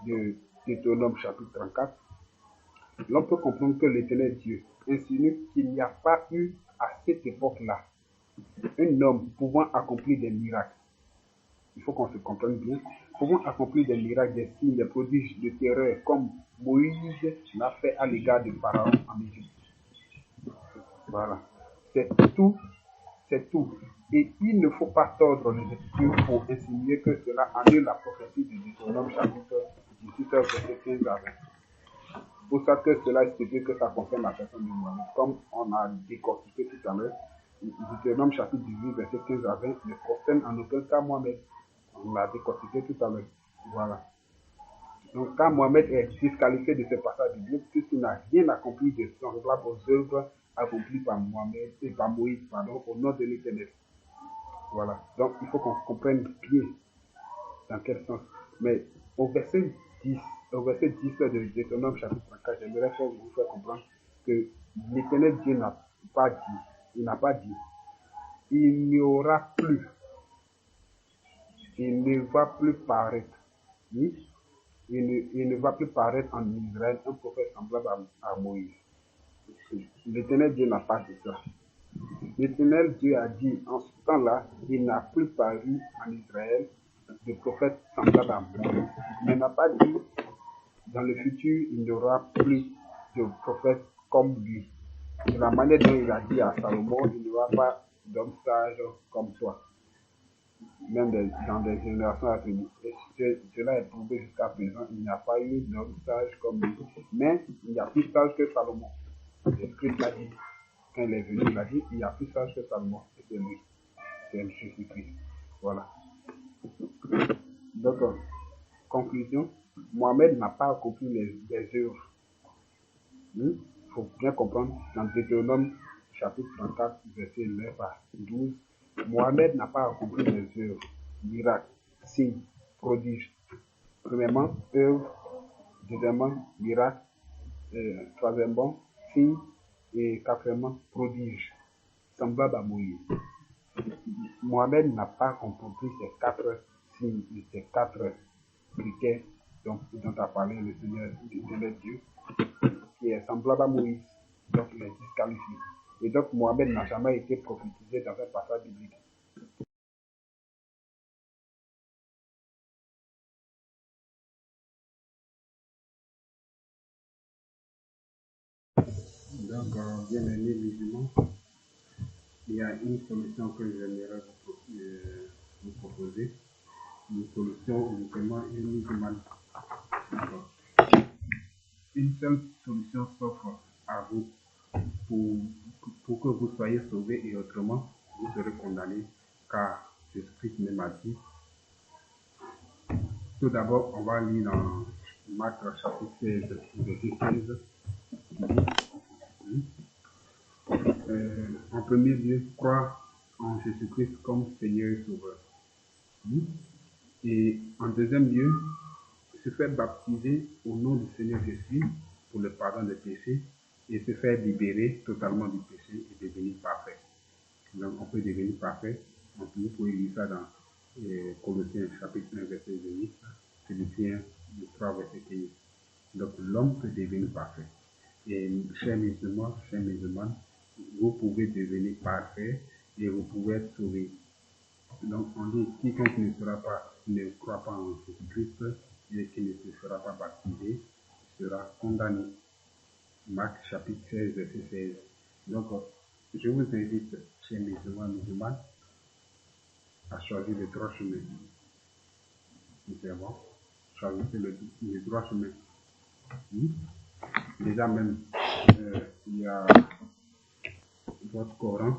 Speaker 1: de Deutéronome chapitre 34, l'on peut comprendre que l'Éternel Dieu insinue qu'il n'y a pas eu à cette époque-là un homme pouvant accomplir des miracles. Il faut qu'on se comprenne bien. Pouvant accomplir des miracles, des signes, des prodiges de terreur comme Moïse l'a fait à l'égard de Pharaon en Égypte. Voilà. C'est tout. C'est tout. Et il ne faut pas tordre les Écritures pour insinuer que cela annule la prophétie de Deutéronome chapitre 18, verset 15 à 20. C'est pour ça que cela explique que ça concerne la personne de Mohamed. Comme on a décortiqué tout à l'heure, Deutéronome chapitre 18, verset 15 à 20 ne concerne en aucun cas Mohamed. On l'a décortiqué tout à l'heure. Voilà. Donc, quand Mohamed est disqualifié de ce passage de Bible, puisqu'il n'a rien accompli de semblable aux œuvres accomplies par Mohamed et par Moïse, au nom de l'Éternel. Voilà. Donc, il faut qu'on comprenne bien dans quel sens. Mais au verset 10 de Deutéronome chapitre 34, j'aimerais vous faire comprendre que l'Éternel Dieu n'a pas dit, il n'y aura plus, il ne va plus paraître, il ne va plus paraître en Israël un prophète semblable à Moïse. L'Éternel Dieu n'a pas dit ça. L'Éternel Dieu a dit, en ce temps-là, il n'a plus paru en Israël de prophète semblable à Moïse. Mais n'a pas dit, dans le futur, il n'y aura plus de prophète comme lui. De la manière dont il a dit à Salomon, il n'y aura pas d'homme sage comme toi, même dans des générations à venir. Cela est prouvé jusqu'à présent, il n'y a pas eu d'homme sage comme lui. Mais il y a plus sage que Salomon. L'Écriture l'a dit. Quand il est venu, il a dit, il y a plus sage que Salomon, et c'est lui. C'est Jésus-Christ. Voilà. Donc, conclusion, Mohamed n'a pas accompli les œuvres. Il faut bien comprendre, dans Deutéronome chapitre 34, verset 9 à 12, Mohamed n'a pas accompli les œuvres, miracles, signes, prodiges. Premièrement, œuvres, deuxièmement, miracles, troisièmement, signes, et quatrièmement, prodiges, semblables à Moïse. Mohamed n'a pas accompli ces 4 signes et ces 4 critères dont a parlé le Seigneur Dieu, qui est semblable à Moïse, donc il est disqualifié. Et donc Mohamed n'a jamais été prophétisé dans un passage biblique. Donc, bien aimés musulmans, il y a une solution que j'aimerais vous proposer, une solution uniquement musulmane. Une seule solution s'offre à vous pour que vous soyez sauvés, et autrement vous serez condamnés, car Jésus-Christ même a dit. Tout d'abord, on va lire dans Marc chapitre 16, verset 16. En premier lieu, croire en Jésus-Christ comme Seigneur et Sauveur. Et en deuxième lieu, se faire baptiser au nom du Seigneur Jésus pour le pardon des péchés et se faire libérer totalement du péché et devenir parfait. Donc on peut devenir parfait. Vous pouvez lire ça dans Colossiens chapitre 1 verset 8, Philippiens 3 verset 15. Donc l'homme peut devenir parfait. Et chers musulmans, chers musulmanes, vous pouvez devenir parfait et vous pouvez être sauvé. Donc on dit, quiconque ne croit pas en Jésus-Christ et qui ne se fera pas baptiser sera condamné. Marc chapitre 16 verset 16. Donc je vous invite, chers musulmans, musulmanes, à choisir le droit chemin. Sincèrement, choisissez le droit chemin. Déjà même, il y a votre Coran,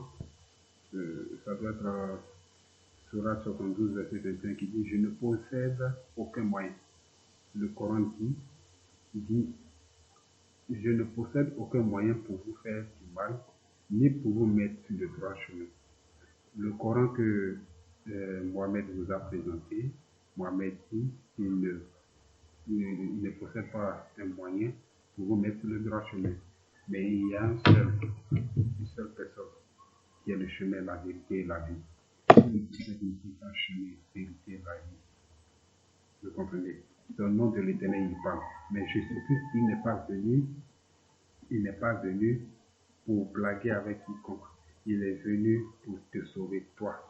Speaker 1: ça doit être Surat 72 verset 21 qui dit, je ne possède aucun moyen. Le Coran dit, je ne possède aucun moyen pour vous faire du mal, ni pour vous mettre sur le droit chemin. Le Coran que Mohamed vous a présenté, Mohamed dit qu'il ne possède pas un moyen pour vous mettre sur le droit chemin. Mais il y a une seule personne qui est le chemin, la vérité et la vie. C'est un chemin, la vérité et la vie. Vous comprenez? C'est au nom de l'Éternel il parle. Mais Jésus-Christ, il n'est pas venu pour blaguer avec quiconque. Il est venu pour te sauver, toi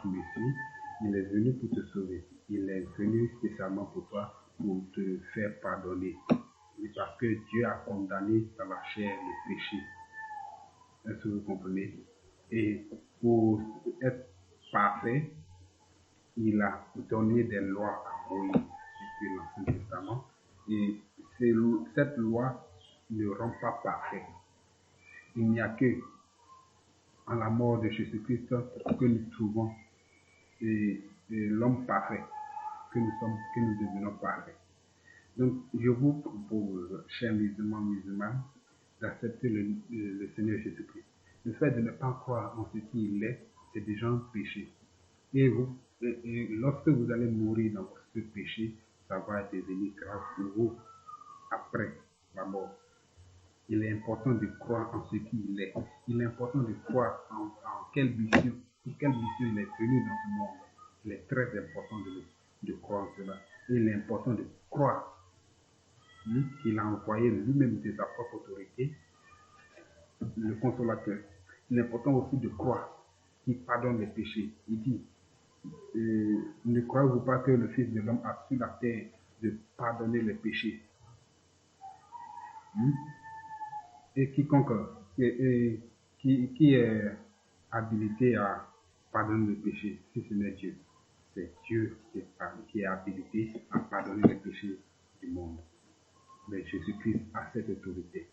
Speaker 1: qui me suis. Il est venu pour te sauver. Il est venu spécialement pour toi, pour te faire pardonner. Parce que Dieu a condamné dans la chair les péchés. Est-ce que vous comprenez? Et pour être parfait, il a donné des lois à Moïse depuis l'Ancien Testament. Et cette loi ne rend pas parfait. Il n'y a que en la mort de Jésus-Christ que nous trouvons l'homme parfait, que nous devenons parfaits. Donc, je vous propose, chers musulmans, musulmanes, d'accepter le Seigneur Jésus-Christ. Le fait de ne pas croire en ce qu'il est, c'est déjà un péché. Et lorsque vous allez mourir dans ce péché, ça va devenir grave pour vous après la mort. Il est important de croire en ce qu'il est. Il est important de croire en quelle mission il est venu dans ce monde. Il est très important de croire en cela. Et il est important de croire qu'il a envoyé lui-même de sa propre autorité le consolateur. Il est important aussi de croire qu'il pardonne les péchés. Il dit, ne croyez-vous pas que le Fils de l'homme a sur la terre de pardonner les péchés? Et quiconque qui est habilité à pardonner les péchés, si ce n'est Dieu, c'est Dieu qui est habilité à pardonner les péchés du monde. Mais Jésus-Christ a cette autorité.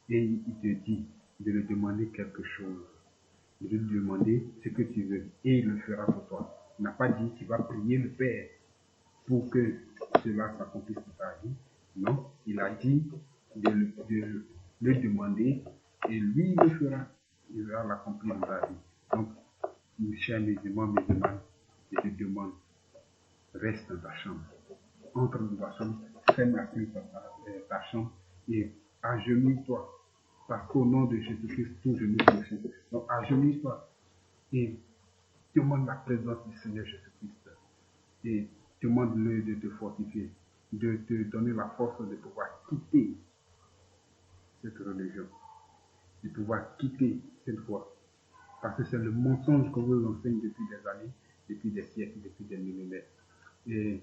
Speaker 1: Et il te dit de lui demander quelque chose, de lui demander ce que tu veux, et il le fera pour toi. Il n'a pas dit tu vas prier le Père pour que cela s'accomplisse dans ta vie. Non, il a dit de le demander et lui il le fera. Il va l'accomplir dans ta vie. Donc, mes chers musulmans, musulmanes, je te demande, reste dans ta chambre. Entre dans ta chambre, ferme la clé dans ta chambre et agenouille-toi. Parce qu'au nom de Jésus-Christ, tout genou se fléchit. Donc, agenouille-toi et demande la présence du Seigneur Jésus-Christ. Et demande-le de te fortifier, de te donner la force de pouvoir quitter cette religion, de pouvoir quitter cette voie. Parce que c'est le mensonge qu'on vous enseigne depuis des années, depuis des siècles, depuis des millénaires. Et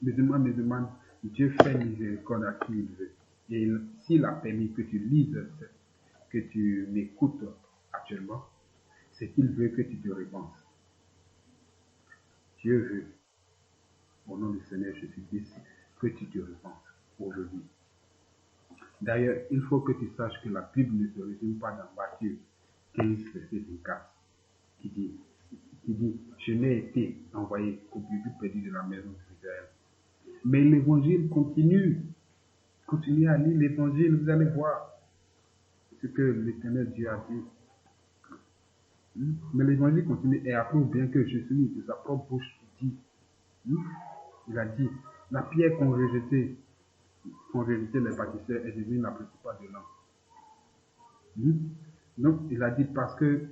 Speaker 1: musulmans, Dieu fait miséricorde à qui il veut. Et s'il a permis que tu lises, que tu m'écoutes actuellement, c'est qu'il veut que tu te repenses. Dieu veut, au nom du Seigneur Jésus-Christ, que tu te repenses aujourd'hui. D'ailleurs, il faut que tu saches que la Bible ne se résume pas dans Matthieu 15, verset 24, qui dit, je n'ai été envoyé qu'au bébé perdu de la maison d'Israël. Mais l'évangile continue. Continuez à lire l'évangile, vous allez voir ce que l'Éternel Dieu a dit. Mais l'évangile continue et approuve bien que Jésus, de sa propre bouche, dit, il a dit, la pierre qu'ont rejeté les bâtisseurs est devenue la principale de l'homme. Donc, il a dit parce que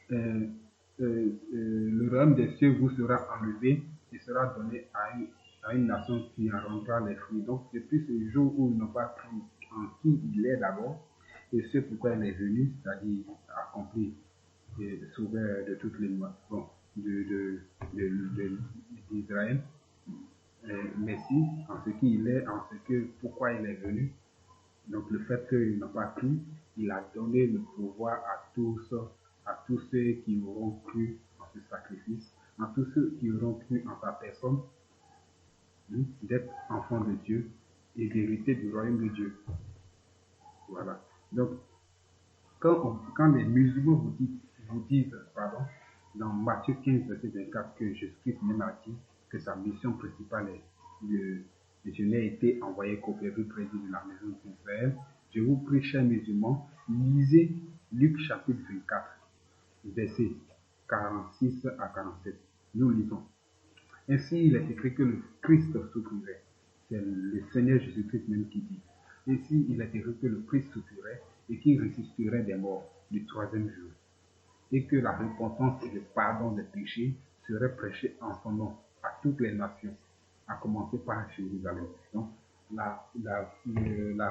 Speaker 1: le royaume des cieux vous sera enlevé et sera donné à une nation qui en rendra les fruits. Donc, depuis ce jour où ils n'ont pas cru en qui il est d'abord, et ce pourquoi il est venu, c'est-à-dire accomplir et sauver de toutes les d'Israël, Messie, en ce qu'il est, en ce que pourquoi il est venu. Donc le fait qu'il n'a pas cru, il a donné le pouvoir à tous ceux qui auront cru en ce sacrifice, à tous ceux qui auront cru en sa personne, d'être enfants de Dieu et d'hériter du royaume de Dieu. Voilà. Donc, quand les musulmans vous disent dans Matthieu 15, verset 24, que Jésus-Christ même a dit que sa mission principale est je n'ai été envoyé qu'au peuple prédit de la maison d'Israël, je vous prie, chers musulmans, lisez Luc chapitre 24, versets 46 à 47. Nous lisons. Ainsi, il est écrit que le Christ souffrirait. C'est le Seigneur Jésus-Christ même qui dit. Ainsi, il est écrit que le Christ souffrirait et qu'il ressusciterait des morts du troisième jour. Et que la repentance et le pardon des péchés seraient prêchés en son nom à toutes les nations, à commencer par Jérusalem. Donc, la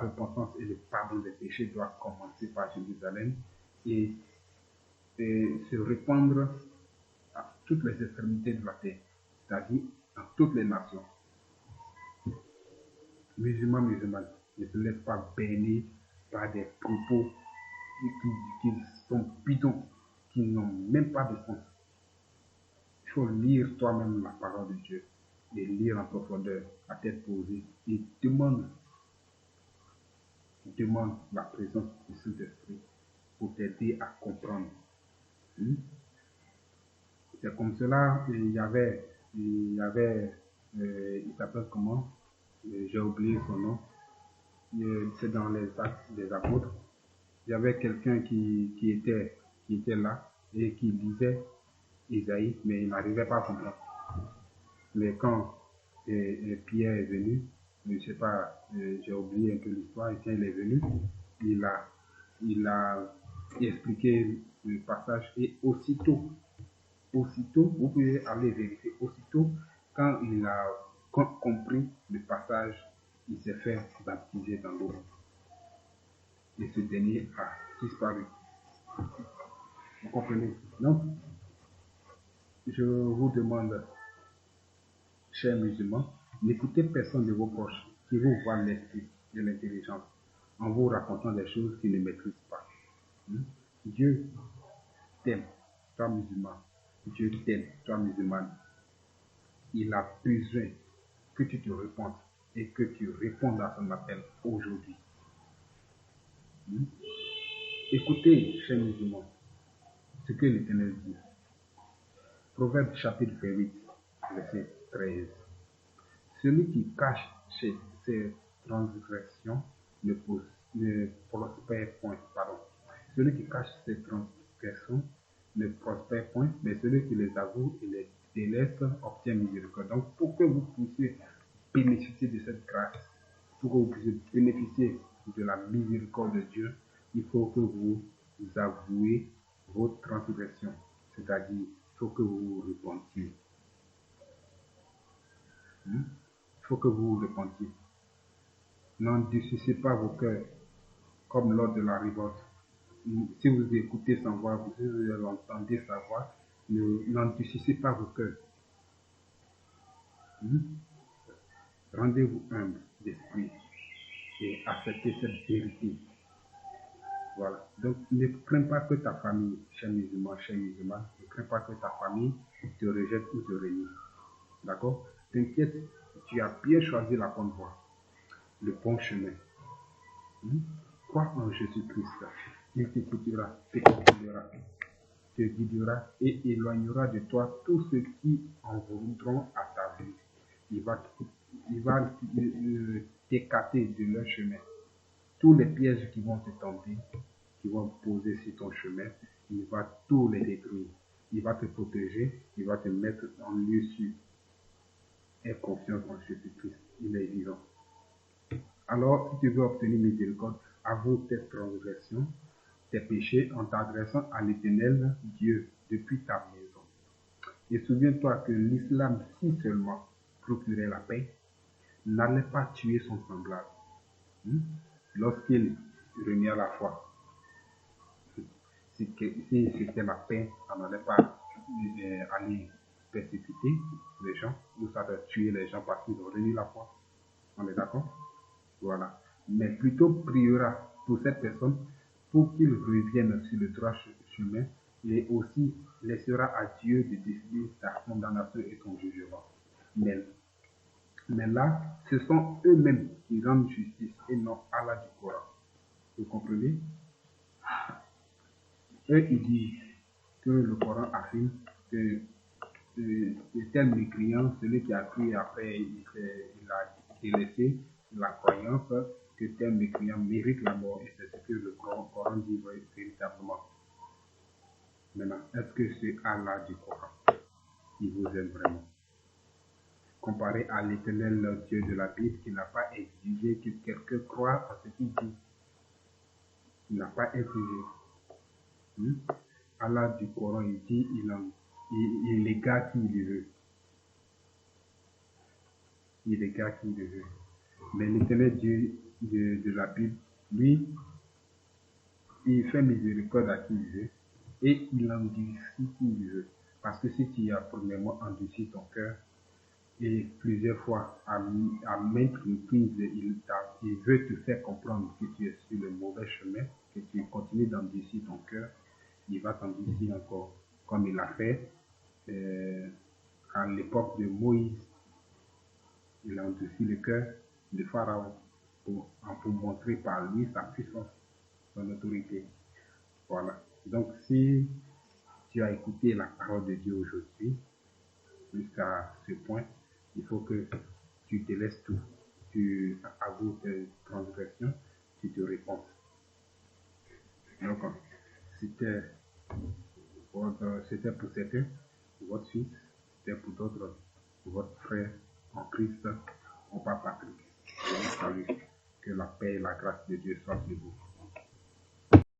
Speaker 1: repentance et le pardon des péchés doivent commencer par Jérusalem et se répandre à toutes les extrémités de la terre, c'est-à-dire à toutes les nations. Musulmans, ne se laissent pas berner par des propos qui sont bidons, qui n'ont même pas de sens. Il faut lire toi-même la parole de Dieu et lire en profondeur, à tête posée, et demande la présence du Saint-Esprit pour t'aider à comprendre. C'est comme cela, il s'appelle comment? J'ai oublié son nom. C'est dans les actes des apôtres. Il y avait quelqu'un qui était là et qui lisait Isaïe, mais il n'arrivait pas à comprendre. Mais quand Pierre est venu, je ne sais pas, j'ai oublié un peu l'histoire, et quand il est venu, il a expliqué le passage et aussitôt, vous pouvez aller vérifier, aussitôt, quand il a compris le passage, il s'est fait baptiser dans l'eau. et ce dernier a disparu. Vous comprenez? Donc, je vous demande, chers musulmans, n'écoutez personne de vos proches qui vous voit l'esprit de l'intelligence en vous racontant des choses qu'il ne maîtrise pas. Dieu t'aime, toi musulman. Dieu t'aime, toi musulmane. Il a besoin que tu te répondes et que tu répondes à son appel aujourd'hui. Écoutez, chers musulmans, ce que l'Éternel dit. Proverbe chapitre 8, verset 13. Celui qui cache ses transgressions ne prospère point. Pardon. Celui qui cache ses transgressions ne prospère point, mais celui qui les avoue et les délaisse obtient miséricorde. Donc, pour que vous puissiez bénéficier de cette grâce, pour que vous puissiez bénéficier de la miséricorde de Dieu, il faut que vous avouez vos transgressions. C'est-à-dire, il faut que vous vous repentiez. Il faut que vous vous repentiez. N'endurcissez pas vos cœurs comme lors de la révolte. Si vous écoutez sans voix, si vous entendez sa voix, n'endurcissez pas vos cœurs. Rendez-vous humble d'esprit et acceptez cette vérité. Voilà. Donc, ne crains pas que ta famille, cher musulman, cher musulman, ne crains pas que ta famille te rejette ou te renie. D'accord? T'inquiète, tu as bien choisi la bonne voie, le bon chemin. Crois en Jésus-Christ. Il t'écoutera, te guidera et éloignera de toi tous ceux qui en voudront à ta vie. Il va t'écarter de leur chemin. Tous les pièges qui vont te tenter, qui vont poser sur ton chemin, il va tous les détruire. Il va te protéger, il va te mettre en lieu sûr. Aie confiance en Jésus-Christ, il est vivant. Alors, si tu veux obtenir miséricorde, avoue tes transgressions, tes péchés en t'adressant à l'Éternel Dieu depuis ta maison. Et souviens-toi que l'islam, si seulement procurait la paix, n'allait pas tuer son semblable. Lorsqu'il renia la foi, si c'était la paix, on n'allait pas aller persécuter les gens, ou ça va tuer les gens parce qu'ils ont renié la foi. On est d'accord? Voilà. Mais plutôt priera pour cette personne pour qu'il revienne sur le droit chemin et aussi laissera à Dieu de décider ta condamnation et ton jugement. Mais là, ce sont eux-mêmes qui rendent justice et non Allah du Coran. Vous comprenez? Eux, ils disent que le Coran affirme que tel mécréant, celui qui a cru après, il a délaissé la croyance, que tel mécréant mérite la mort. Et c'est ce que le Coran dit véritablement. Maintenant, est-ce que c'est Allah du Coran qui vous aime vraiment? Comparé à l'Éternel Dieu de la Bible, qui n'a pas exigé que quelqu'un croie en ce qu'il dit. Il n'a pas exigé. Allah du Coran, il dit, il égare qui il veut. Il égare qui il veut. Mais l'Éternel Dieu de la Bible, lui, il fait miséricorde à qui il veut et il endurcit qui il veut. Parce que si tu as premièrement endurci ton cœur et plusieurs fois, à maintes reprises, il veut te faire comprendre que tu es sur le mauvais chemin, que tu continues d'endurcir ton cœur, il va t'endurcir encore, comme il l'a fait à l'époque de Moïse. Il a endurci le cœur de Pharaon pour montrer par lui sa puissance, son autorité. Voilà. Donc, si tu as écouté la parole de Dieu aujourd'hui, jusqu'à ce point, il faut que tu te laisses tout. Tu avoues tes transgressions, tu te réponds. Donc, c'était pour certains, votre fils, c'était pour d'autres, votre frère en Christ, mon papa Patrick. Je vous salue. Que la paix et la grâce de Dieu soient sur vous.